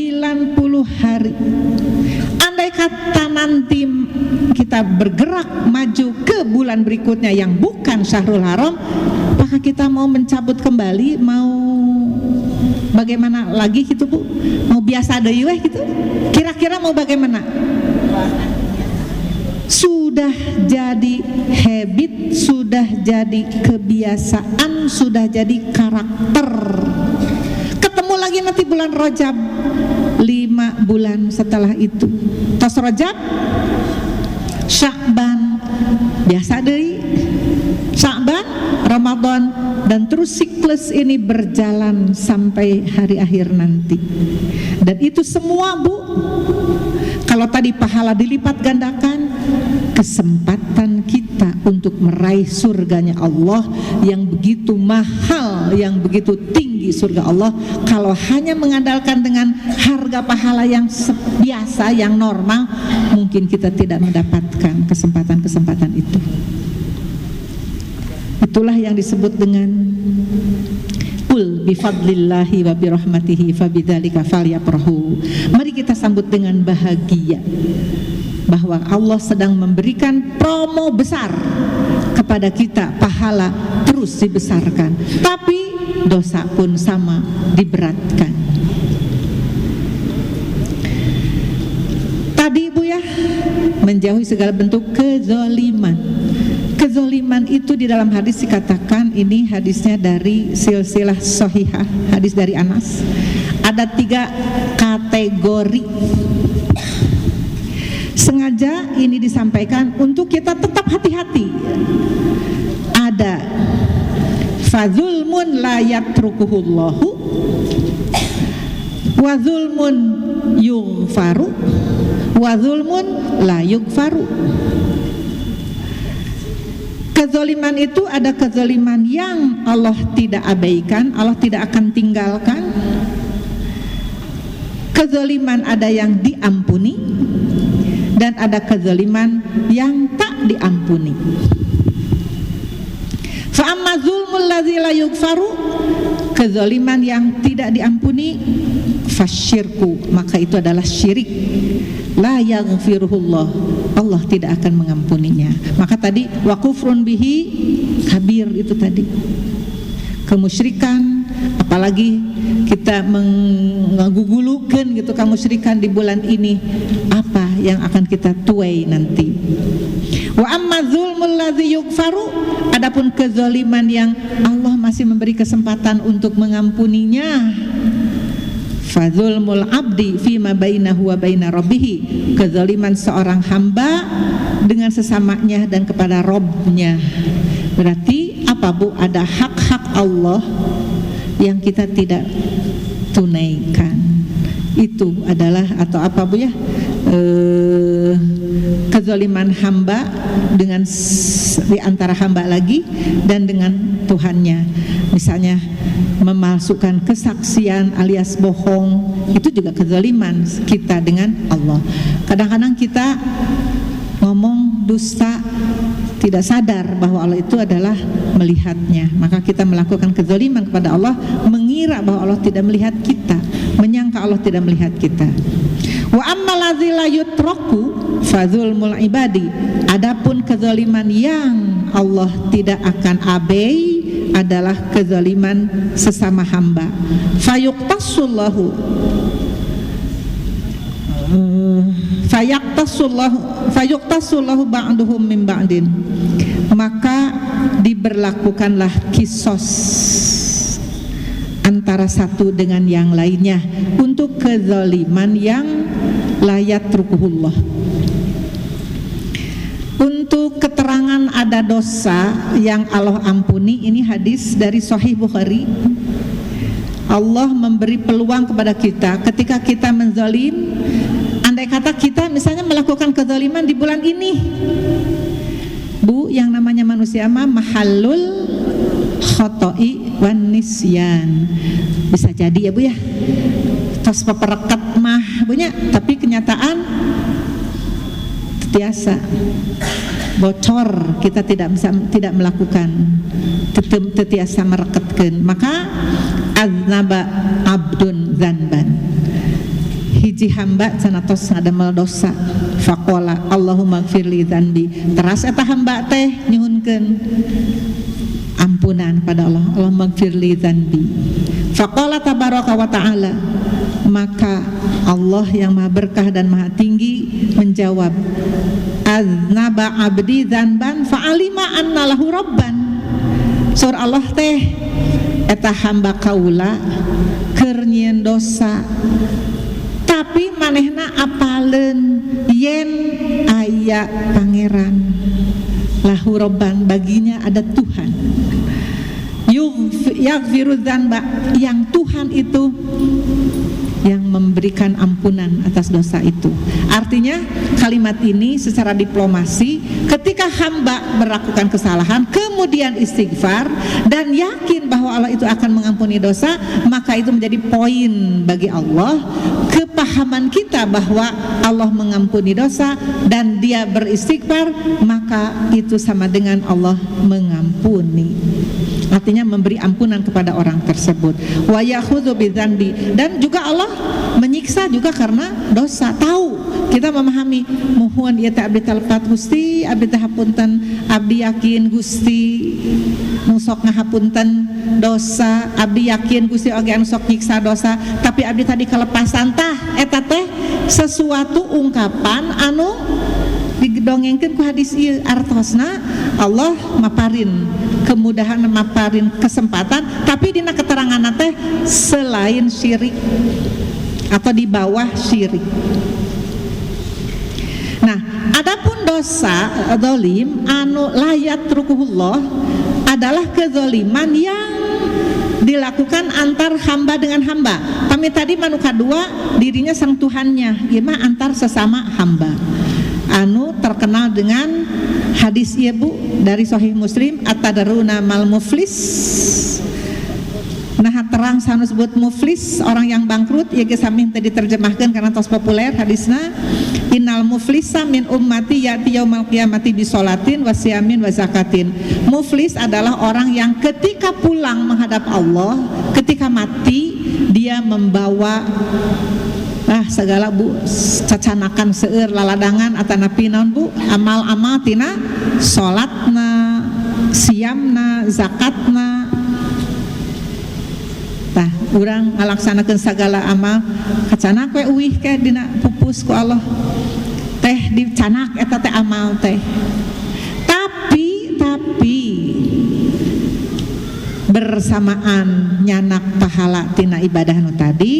hari. Andai kata nanti kita bergerak maju ke bulan berikutnya yang bukan Syahrul Haram, apakah kita mau mencabut kembali, mau bagaimana lagi gitu Bu? Mau biasa deui weh gitu? Kira-kira mau bagaimana? Sudah jadi habit, sudah jadi kebiasaan, sudah jadi karakter. Ketemu lagi nanti bulan Rajab, 5 bulan setelah itu tos Rajab, Sya'ban, biasa deui, Sya'ban, Ramadan, dan terus siklus ini berjalan sampai hari akhir nanti. Dan itu semua Bu, kalau tadi pahala dilipat gandakan, kesempatan kita untuk meraih surganya Allah yang begitu mahal, yang begitu tinggi surga Allah. Kalau hanya mengandalkan dengan harga pahala yang biasa, yang normal, mungkin kita tidak mendapatkan kesempatan-kesempatan itu. Itulah yang disebut dengan qul bifadlillahi wa birahmatihi fabidzalika falyafrahu. Mari kita sambut dengan bahagia bahwa Allah sedang memberikan promo besar kepada kita, pahala terus dibesarkan, tapi dosa pun sama diberatkan. Tadi Bu ya, menjauhi segala bentuk kezaliman. Kezaliman itu di dalam hadis dikatakan, ini hadisnya dari silsilah sahihah, hadis dari Anas, ada 3 kategori. Sengaja ini disampaikan untuk kita tetap hati-hati. Ada fadzulmun la yatrukuhullahu wa zulmun yughfaru wa zulmun la yughfaru. Kezaliman itu ada kezaliman yang Allah tidak abaikan, Allah tidak akan tinggalkan. Kezaliman ada yang diampuni, dan ada kezaliman yang tak diampuni. Fa amma zulmul ladzi la yughfaru, kezaliman yang tidak diampuni, fasyirku, maka itu adalah syirik. La yaghfiruhullah, Allah tidak akan mengampuninya. Maka tadi wa kufrun bihi kabir, itu tadi kemusyrikan, apalagi kita menggugulukan gitu kemusyrikan di bulan ini, apa yang akan kita tuai nanti. Wa amma zulmul ladzi yughfaru, adapun kezaliman yang Allah masih memberi kesempatan untuk mengampuninya, fadzulmul abdi fima bainahu wa baina rabbih, kezaliman seorang hamba dengan sesamanya dan kepada Rabbnya. Berarti apa Bu? Ada hak-hak Allah yang kita tidak tunaikan. Itu adalah, atau apa Bu ya, kezaliman hamba dengan di antara hamba lagi dan dengan Tuhannya. Misalnya memalsukan kesaksian alias bohong, itu juga kezaliman kita dengan Allah. Kadang-kadang kita ngomong dusta tidak sadar bahwa Allah itu adalah melihatnya, maka kita melakukan kezaliman kepada Allah, mengira bahwa Allah tidak melihat kita, menyangka Allah tidak melihat kita. Wa ammal ladzi la yutraku fadzulmul ibadi, adapun kezaliman yang Allah tidak akan abai adalah kezaliman sesama hamba. Fayuqtasullahu fayuqtasullahu ba'duhum min ba'din, maka diberlakukanlah kisos antara satu dengan yang lainnya untuk kezaliman yang la yatrukuhullah. Untuk keterangan ada dosa yang Allah ampuni, ini hadis dari Sahih Bukhari. Allah memberi peluang kepada kita ketika kita menzalim. Andai kata kita misalnya melakukan kezaliman di bulan ini, Bu, yang namanya manusia mah mahallul khoto'i wan nisyan. Bisa jadi ya Bu ya, tos peperekat mah punya, tapi kenyataan biasa bocor, kita tidak melakukan, tetiasa merekatkan. Maka aznaba abdun zanban, hiji hamba canatos ngadamel dosa, faqala Allahumma gfirli dzanbi, teras eta hamba teh nyuhunkeun ampunan pada Allah, Allahumma gfirli dzanbi. Faqala tabaraka wa ta'ala, maka Allah yang maha berkah dan maha tinggi menjawab, aznaba abdi dzanban fa'alima anna lahu rabban. Surah Allah teh eta hamba kaula keur nyieun dosa, tapi manehna apaleun yen aya pangeran, lahu rabban, baginya ada Tuhan, yaghfiru dzanba, yang Tuhan itu yang memberikan ampunan atas dosa itu. Artinya kalimat ini secara diplomasi, ketika hamba melakukan kesalahan kemudian istighfar dan yakin bahwa Allah itu akan mengampuni dosa, maka itu menjadi poin bagi Allah, kepahaman kita bahwa Allah mengampuni dosa dan dia beristighfar, maka itu sama dengan Allah mengampuni. Artinya memberi ampunan kepada orang tersebut. Wa yakhudzu bidzanbi, dan juga Allah menyiksa juga karena dosa. Tahu, kita memahami muhun ieu teh abdi talpat Gusti, abdi teh hapunten, abdi yakin Gusti nu sok ngahapunten dosa, abdi yakin Gusti oge anu sok nyiksa dosa, tapi abdi tadi kelepasan tah eta teh sesuatu ungkapan anu didongengkeun ku hadis ieu. Artosna Allah maparin kemudahan, maparin kesempatan, tapi dina keterangan teh selain syirik atau di bawah syirik. Nah, adapun dosa zalim anu la yatrukuhullah adalah kezaliman yang dilakukan antar hamba dengan hamba. Kami tadi manu kadua dirinya sang Tuhannya, ieu mah antar sesama hamba. Anu terkenal dengan hadis ieu Bu dari Sahih Muslim, at-tadaruna mal muflis. Nah, terang sanu sebut muflis, orang yang bangkrut, ieu ge sami teu diterjemahkeun karena tos populer hadisna. Innal muflisa min ummati ya'ti yaumal qiyamati bi sholatin wa siyamin wa zakatin. Muflis adalah orang yang ketika pulang menghadap Allah, ketika mati dia membawa segala Bu, cacanakan seueur laladangan atanapi naon Bu, amal-amal tina salatna, siamna, zakatna. Tah urang ngalaksanakeun sagala amal kacanak we uih ke dina pupus ku Allah. Teh dicanak eta teh amal teh. Tapi bersamaan nyanak pahala tina ibadah nu tadi,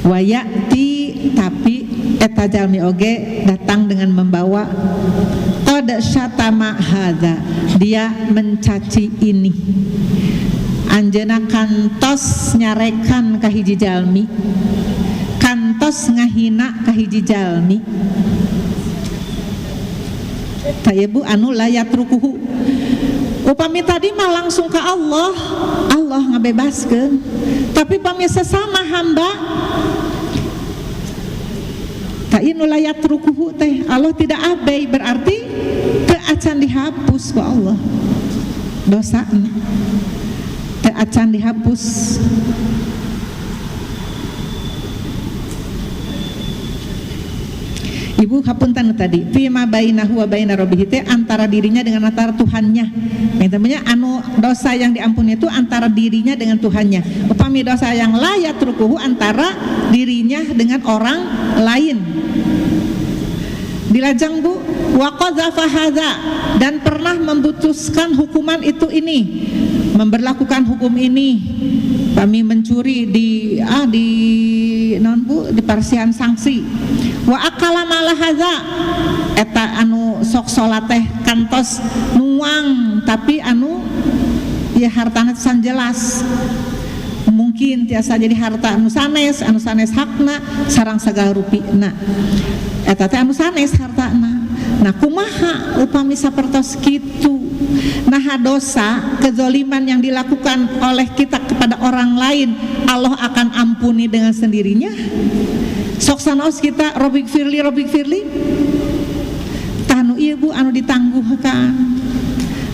wayati, tapi eta jalmi oge datang dengan membawa qad syatama hadza, dia mencaci ini, anjeunna kantos nyarekan ka hiji jalmi, kantos ngahina ka hiji jalmi. Taya Bu anu la yatrukuhu, upami tadi mah langsung ke Allah, Allah ngabebaskeun, tapi pami sesama hamba ta'inu la yatrukuhu teh Allah tidak abai, berarti teu acan dihapus ku Allah dosa, teu acan dihapus. Ibu hapunten tadi fima bainahu wa baina rabbih, antara dirinya dengan antara Tuhannya. Namanya anu dosa yang diampuni itu antara dirinya dengan Tuhannya. Upami dosa yang la yatrukuhu antara dirinya dengan orang lain. Dilajang Bu, wa qadzafa hadza, dan pernah memutuskan hukuman itu ini, memberlakukan hukum ini, kami mencuri di parsian sanksi. Wa akala malah hadza eta anu sok salat teh kantos nuang tapi anu ya hartana san jelas. Mungkin tiasa jadi harta anu sanes hakna sareng sagala rupina. Eta teh anu sanes hartana. Nah kumaha upami sapertos kitu. Nah dosa kezaliman yang dilakukan oleh kita kepada orang lain Allah akan ampuni dengan sendirinya. Sok sanaos kita robik firli tanu ieu anu ditangguhkan,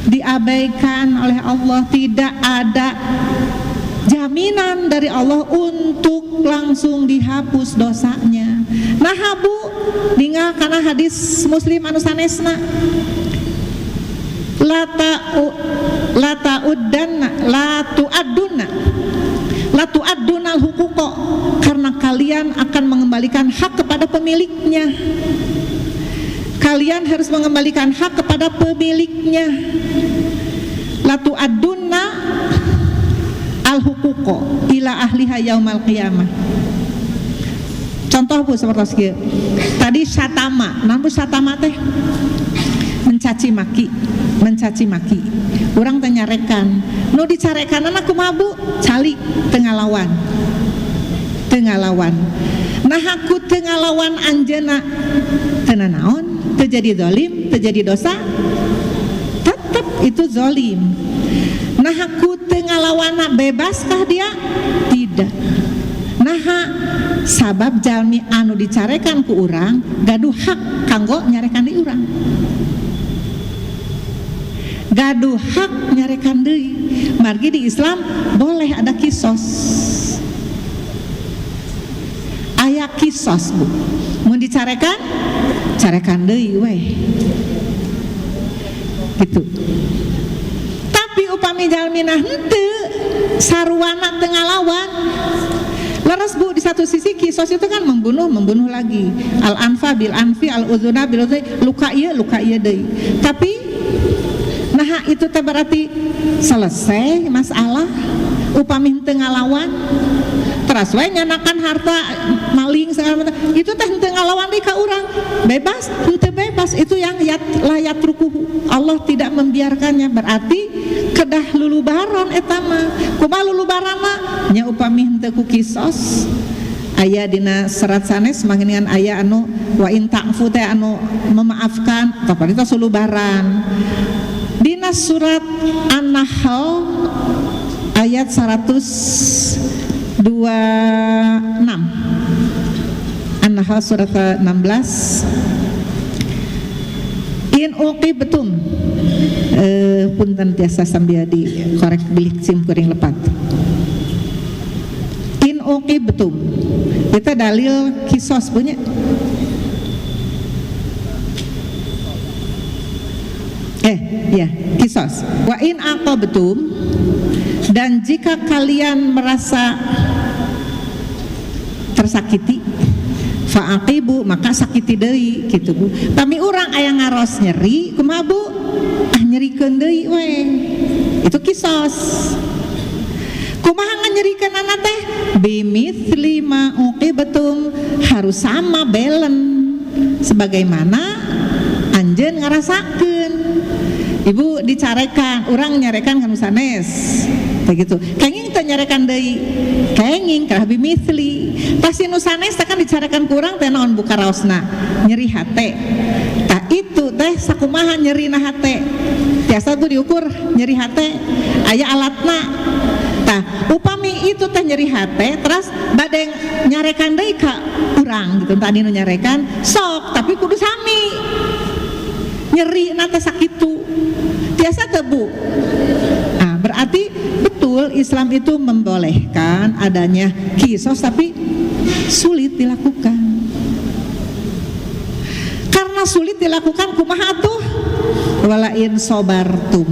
diabaikan oleh Allah, tidak ada jaminan dari Allah untuk langsung dihapus dosanya. Nah Bu, tinggal karena hadis Muslim anu sanesna la tu'adduna al-huquqa, karena kalian akan mengembalikan hak kepada pemiliknya. Kalian harus mengembalikan hak kepada pemiliknya. La tu'adduna al-huquqa ila ahliha yaumal qiyamah. Contoh Bu seperti kieu. Tadi syatama, namun syatama teh mencaci maki. Urang teh nyarekan. Nu dicarekanana kumaha Bu? Calik teu ngalawan. Nah aku teu ngalawan anjeunna teu naon, teu jadi zalim, teu jadi dosa. Tetep itu zalim. Nah aku teu ngalawanna bebaskah dia? Tidak. Nah sabab jalmi anu dicarekan ku urang gaduh hak kanggo nyarekan di urang. Gaduh hak nyarekan deui. Margi di Islam boleh ada kisos. Aya kisos Bu. Mun dicarekan, carekan deui we. Gitu. Tapi upami jalmina henteu saruana teu ngalawan. Laras Bu, di satu sisi kisos itu kan membunuh lagi. Al-anfa bil anfi, al-uzuna bil uzuni, luka ieu deui. Tapi nah itu teh berarti selesai masalah. Upami henteu ngalawan teras we nyanakan harta maling segala macam, itu teh henteu ngalawan deui ka urang. Bebas, henteu bebas, itu yang layat rukuhu. Allah tidak membiarkannya, berarti kedah lulubaran eta mah. Kumaha lulubaranna? Nya upami henteu ku kisos. Aya dina serat sanes mangingan aya anu wa in ta'fu teh anu memaafkan, tapi itu lulubaran. Dina surat An-Nahl ayat 126. An-Nahl surat ke-16. In uqibtum punten tiasa sambil dikorek bilik sim kuring lepat. In uqibtum kita dalil kisos punya. Ya, kisos. Wa in aqabtum, dan jika kalian merasa tersakiti, fa'aqibu, maka sakiti deui kitu Bu. Pami urang aya ngaros nyeri, kumaha Bu? Nyerikeun deui we. Itu kisos. Kumaha nganyerikeun anak teh? Bimithli ma uqibtum, harus sama belen sebagaimana anjeun ngarasakeun. Ibu dicarekan, orang nyarekan kan sanes. Begitu. Kenging teu nyarekan deui. Kenging karah bimithli. Pasti nu sanes teh kan dicarekan ku urang teh naon buka raosna? Nyeri hate. Tah itu teh sakumaha nyerina hate? Tiasa tuh diukur nyeri hate. Aya alatna. Tah upami itu teh nyeri hate terus bade nyarekan deui ka urang gitu. Tadi nu nyarekan sok tapi kudu sami. Nyeri nate sakitu tiasa tebu. Nah, berarti betul Islam itu membolehkan adanya kisos tapi sulit dilakukan. Karena sulit dilakukan kumaha tuh? Walain sobartum,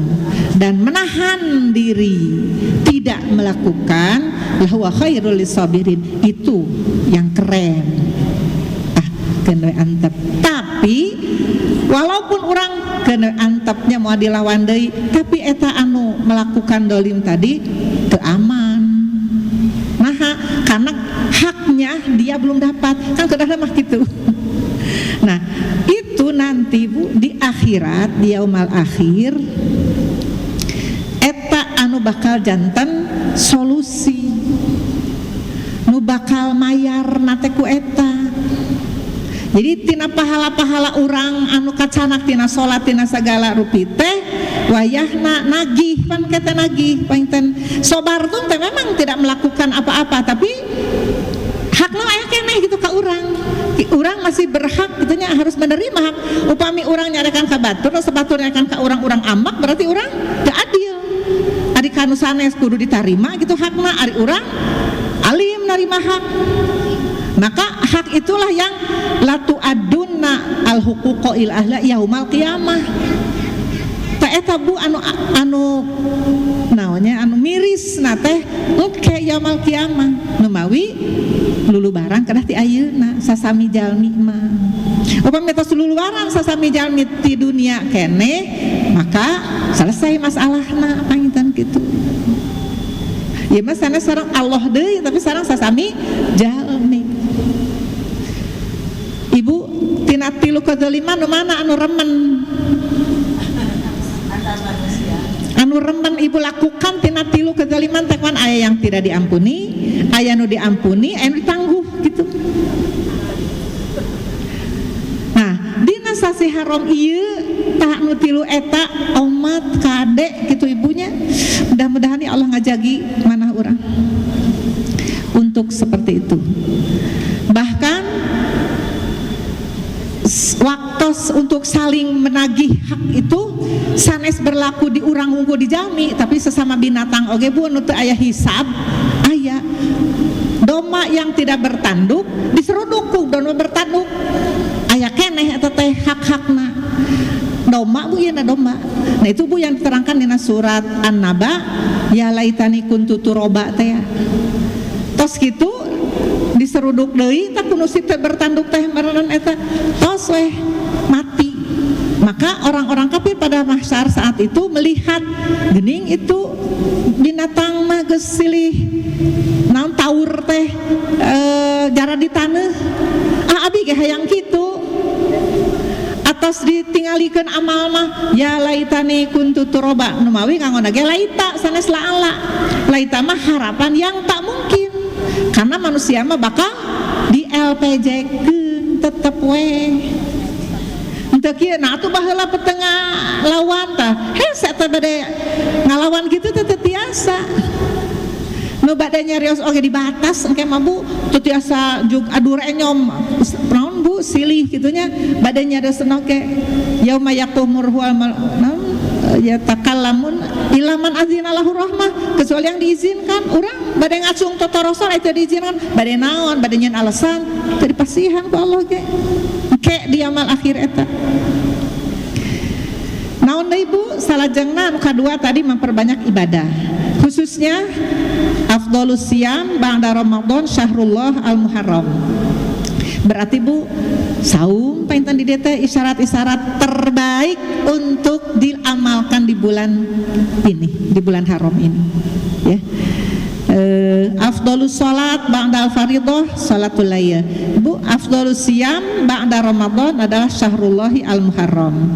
dan menahan diri tidak melakukan lahuwa khairul lisabirin, itu yang keren. kena antep. Tapi walaupun orang kena antepnya mau dilawan deui, tapi eta anu melakukan dolim tadi teu aman. Nah, karena haknya dia belum dapat, kan kedah mah gitu. Nah, itu nanti Bu di akhirat, di yaumul akhir eta anu bakal janten solusi nu bakal mayar nate ku eta. Jadi tina pahala-pahala urang anu kacanak tina salat tina sagala rupi teh wayahna nagih pan kata nagih painten sobartun teh memang tidak melakukan apa-apa tapi hakna aya keneh gitu ka urang. Urang masih berhak gitunya harus menerima hak. Upami urang nyarekan ka batur sabatur nyarekan ka urang-urang ambak berarti urang teu adil. Ari kanu sanes kudu ditarima gitu hakna, ari urang alim narima hak. Maka hak itulah yang latu adunna al huquqa il ahla yaumal qiyamah. Ta eta Bu anu naonnya anu miris na teh engke yaumul qiyamah nu mawi lulu barang kedah ti ayeuna sasami jalmi mah. Upami tos lulu barang sasami jalmi ti dunia kene maka selesai masalahna pangitan kitu. Ya mas sana sareng Allah deui tapi sareng sasami jalmi. Ibu tina tilu kadzaliman nu mana anu remen? Anu remen ibu lakukan tina tilu kadzaliman teh kan aya yang tidak diampuni, aya nu diampuni, aya nu ditangguh gitu. Nah, dina sasi haram ieu tah nu tilu eta omat kade gitu ibunya. Mudah-mudahan ya Allah ngajagi manah urang untuk seperti itu. Bahkan waktu untuk saling menagih hak itu sanes berlaku di urang unggul di jami, tapi sesama binatang oge Bu anu teu aya hisab aya. Domba yang tidak bertanduk diseruduk ku domba bertanduk. Aya keneh eta teh hak-hakna. Domba Bu ieu domba. Nah itu Bu yang diterangkan dina surat An-Naba, ya laitani kuntu turoba teh. Tos kitu diseruduk deui tak kudu si teu bertanduk teh meureun eta tos weh mati. Maka orang-orang kafir pada mahsyar saat itu melihat geuning itu binatang mah geus silih naon taur teh jara di taneuh. Abi ge hayang kitu. Atas ditinggalikeun amal mah ya laitani kuntu turoba nu mawi ngangona ge laita sanes laala. Laita mah harapan yang tak mungkin. Karena manusia mah bakal di LPJ-keun tetep we. Henteu kieu nah atuh baheula petengah lawan tah. Hese teh bade ngalawan kitu teh teu tiasa. Nu bade nyarios oge di batas engke mah Bu teu tiasa jug adu renyom. Naon Bu silih kitunya bade nyarios oge yauma yaqumur huwal ya takallamun ilaman azina lahu rahmah kecuali yang diizinkan. Urang bade ngacung totorosor itu diizinkan bade naon bade nyeun alasan teu dipasihan ku Allah ge ke di amal akhir eta. Naon deui Bu salajengna anu kadua tadi memperbanyak ibadah khususnya afdhalus siyam ba'da Ramadan syahrullah al-muharram. Berarti Bu saum painten di dieu teh isyarat-isyarat terbaik untuk diamalkan di bulan ini, di bulan haram ini ya. Afdhalus salat ba'da al-fardhah salatul lail. Bu afdhalus siyam ba'da Ramadan adalah syahrullahi al-muharram.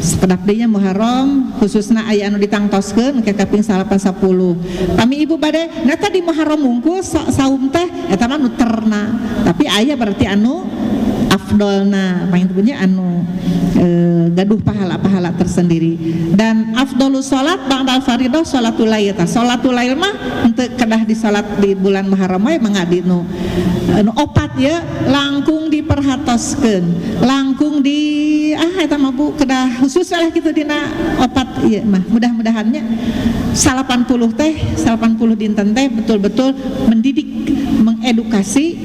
Sekedap dinya Muharram khususna aya anu ditangtoskeun ke kaping 810. Kami ibu bade neta di Muharram mungkul saum teh eta mah nu terna. Tapi aya berarti anu afdolna paling punya anu gaduh pahala-pahala tersendiri. Dan afdolus salat ba'dal fardhah salatul lail. Salatul lail mah henteu kedah di salat di bulan Muharram we mangga di nu opat ya langkung diperhatoskeun, langkung di eta mah Bu kedah khusus lah gitu dina opat ieu mah. Mudah-mudahannya 80 teh 80 dinten teh betul-betul mendidik, mengedukasi,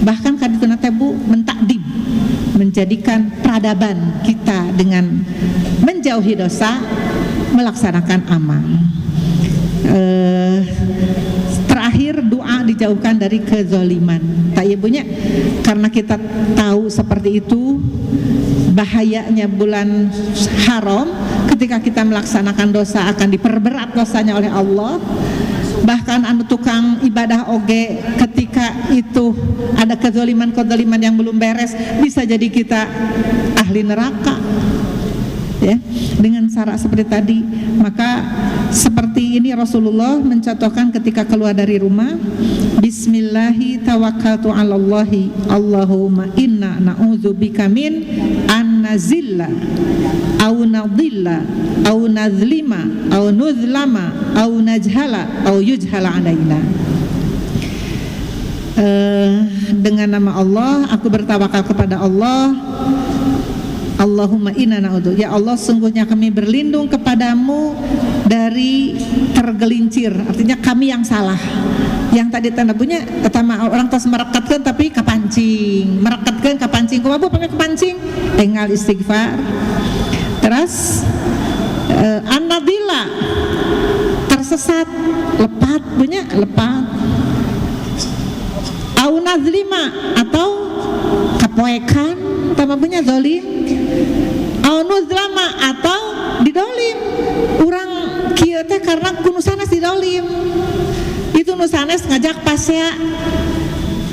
bahkan kadituna teh Bu mentakdim, menjadikan peradaban kita dengan menjauhi dosa, melaksanakan amal. Terakhir doa di dijauhkan dari kezaliman. Tak ibunya, karena kita tahu seperti itu bahayanya bulan haram, ketika kita melaksanakan dosa akan diperberat dosanya oleh Allah. Bahkan anu tukang ibadah oge, ketika itu ada kezaliman yang belum beres, bisa jadi kita ahli neraka, ya, dengan cara seperti tadi. Maka seperti ini Rasulullah mencontohkan ketika keluar dari rumah, Bismillahi tawakkaltu 'alallahi Allahumma inna na'udzubika min an nazilla au nadilla au nadlima au nuzlama au najhala au yujhala alaina. Dengan nama Allah aku bertawakal kepada Allah. Allahumma inna na'udzu, ya Allah sungguhnya kami berlindung kepadamu dari tergelincir, artinya kami yang salah. Yang tadi tanda punya pertama orang tos merekatkan tapi kapancing, merekatkan kapancing, kumaha pake kapancing, tinggal istighfar. Terus an-nadila, tersesat, lepat punya lepat. Au nazlima, atau kapoekan, tambah punya zalim. Au nuzlama, atau didolim. Urang kieu teh karena kudu sanes didolim. Itu nu sanes ngajak pasea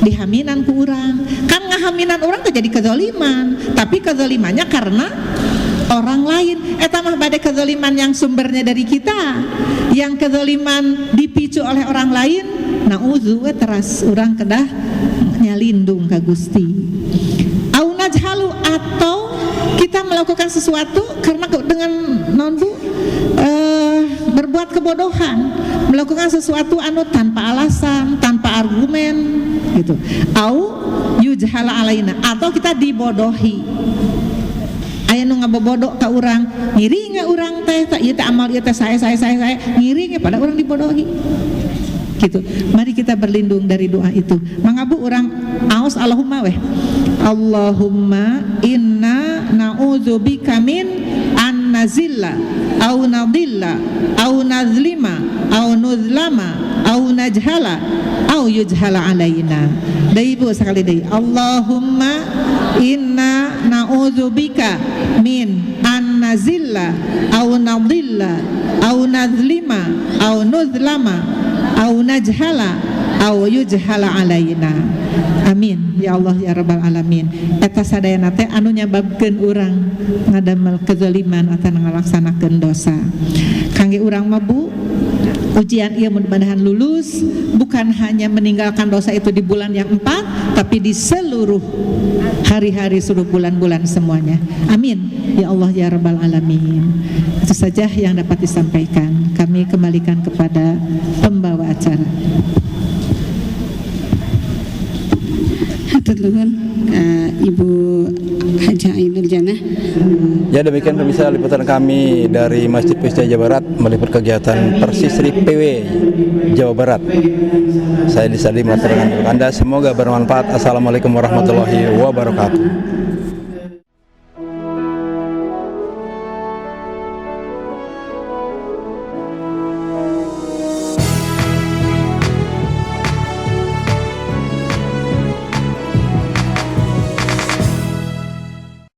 dihaminan ku urang. Kan ngahaminan urang teh jadi kezaliman, tapi kezalimannya karena orang lain. Eta mah bade kezaliman yang sumbernya dari kita. Yang kezaliman dipicu oleh orang lain, nauzu teras urang kedah nyalindung ka Gusti. Au najhalu, atau kita melakukan sesuatu karena dengan berbuat kebodohan, melakukan sesuatu anu tanpa alasan, tanpa argumen gitu. Au yujhala alaina, atau kita dibodohi. Aya nu ngabobodo ka urang, ngiring ge urang teh, ieu teh amal ieu teh saya ngiring ge pada urang dibodohi. Gitu. Mari kita berlindung dari doa itu. Mangabu orang aos Allahumma weh. Allahumma inna na'udzubika min an nazilla au nadilla au nazlima au nuzlama au najhala au yujhala alaina. Deui ibu sekali deui. Allahumma inna na'udzubika min an nazilla au nadilla au nazlima au nuzlama au najhala au yujhala alaina. Amin ya Allah ya rabbal alamin. Eta sadayana teh anu nyababkeun urang ngadamel kezaliman atawa ngalaksanakeun dosa. Kangge urang mah Bu, ujian ieu mudah-mudahan lulus, bukan hanya meninggalkan dosa itu di bulan yang 4, tapi di seluruh hari-hari, seluruh bulan-bulan semuanya. Amin ya Allah ya rabbal alamin. Itu saja yang dapat disampaikan. Kami kembalikan kepada pembawa acara. Hatur nuhun Ibu Haja Ainul Janah. Ya, demikian pemirsa liputan kami dari Masjid Pista Jawa Barat meliput kegiatan Persisri PW Jawa Barat. Saya Disadi melaporkan untuk Anda, semoga bermanfaat. Assalamualaikum warahmatullahi wabarakatuh.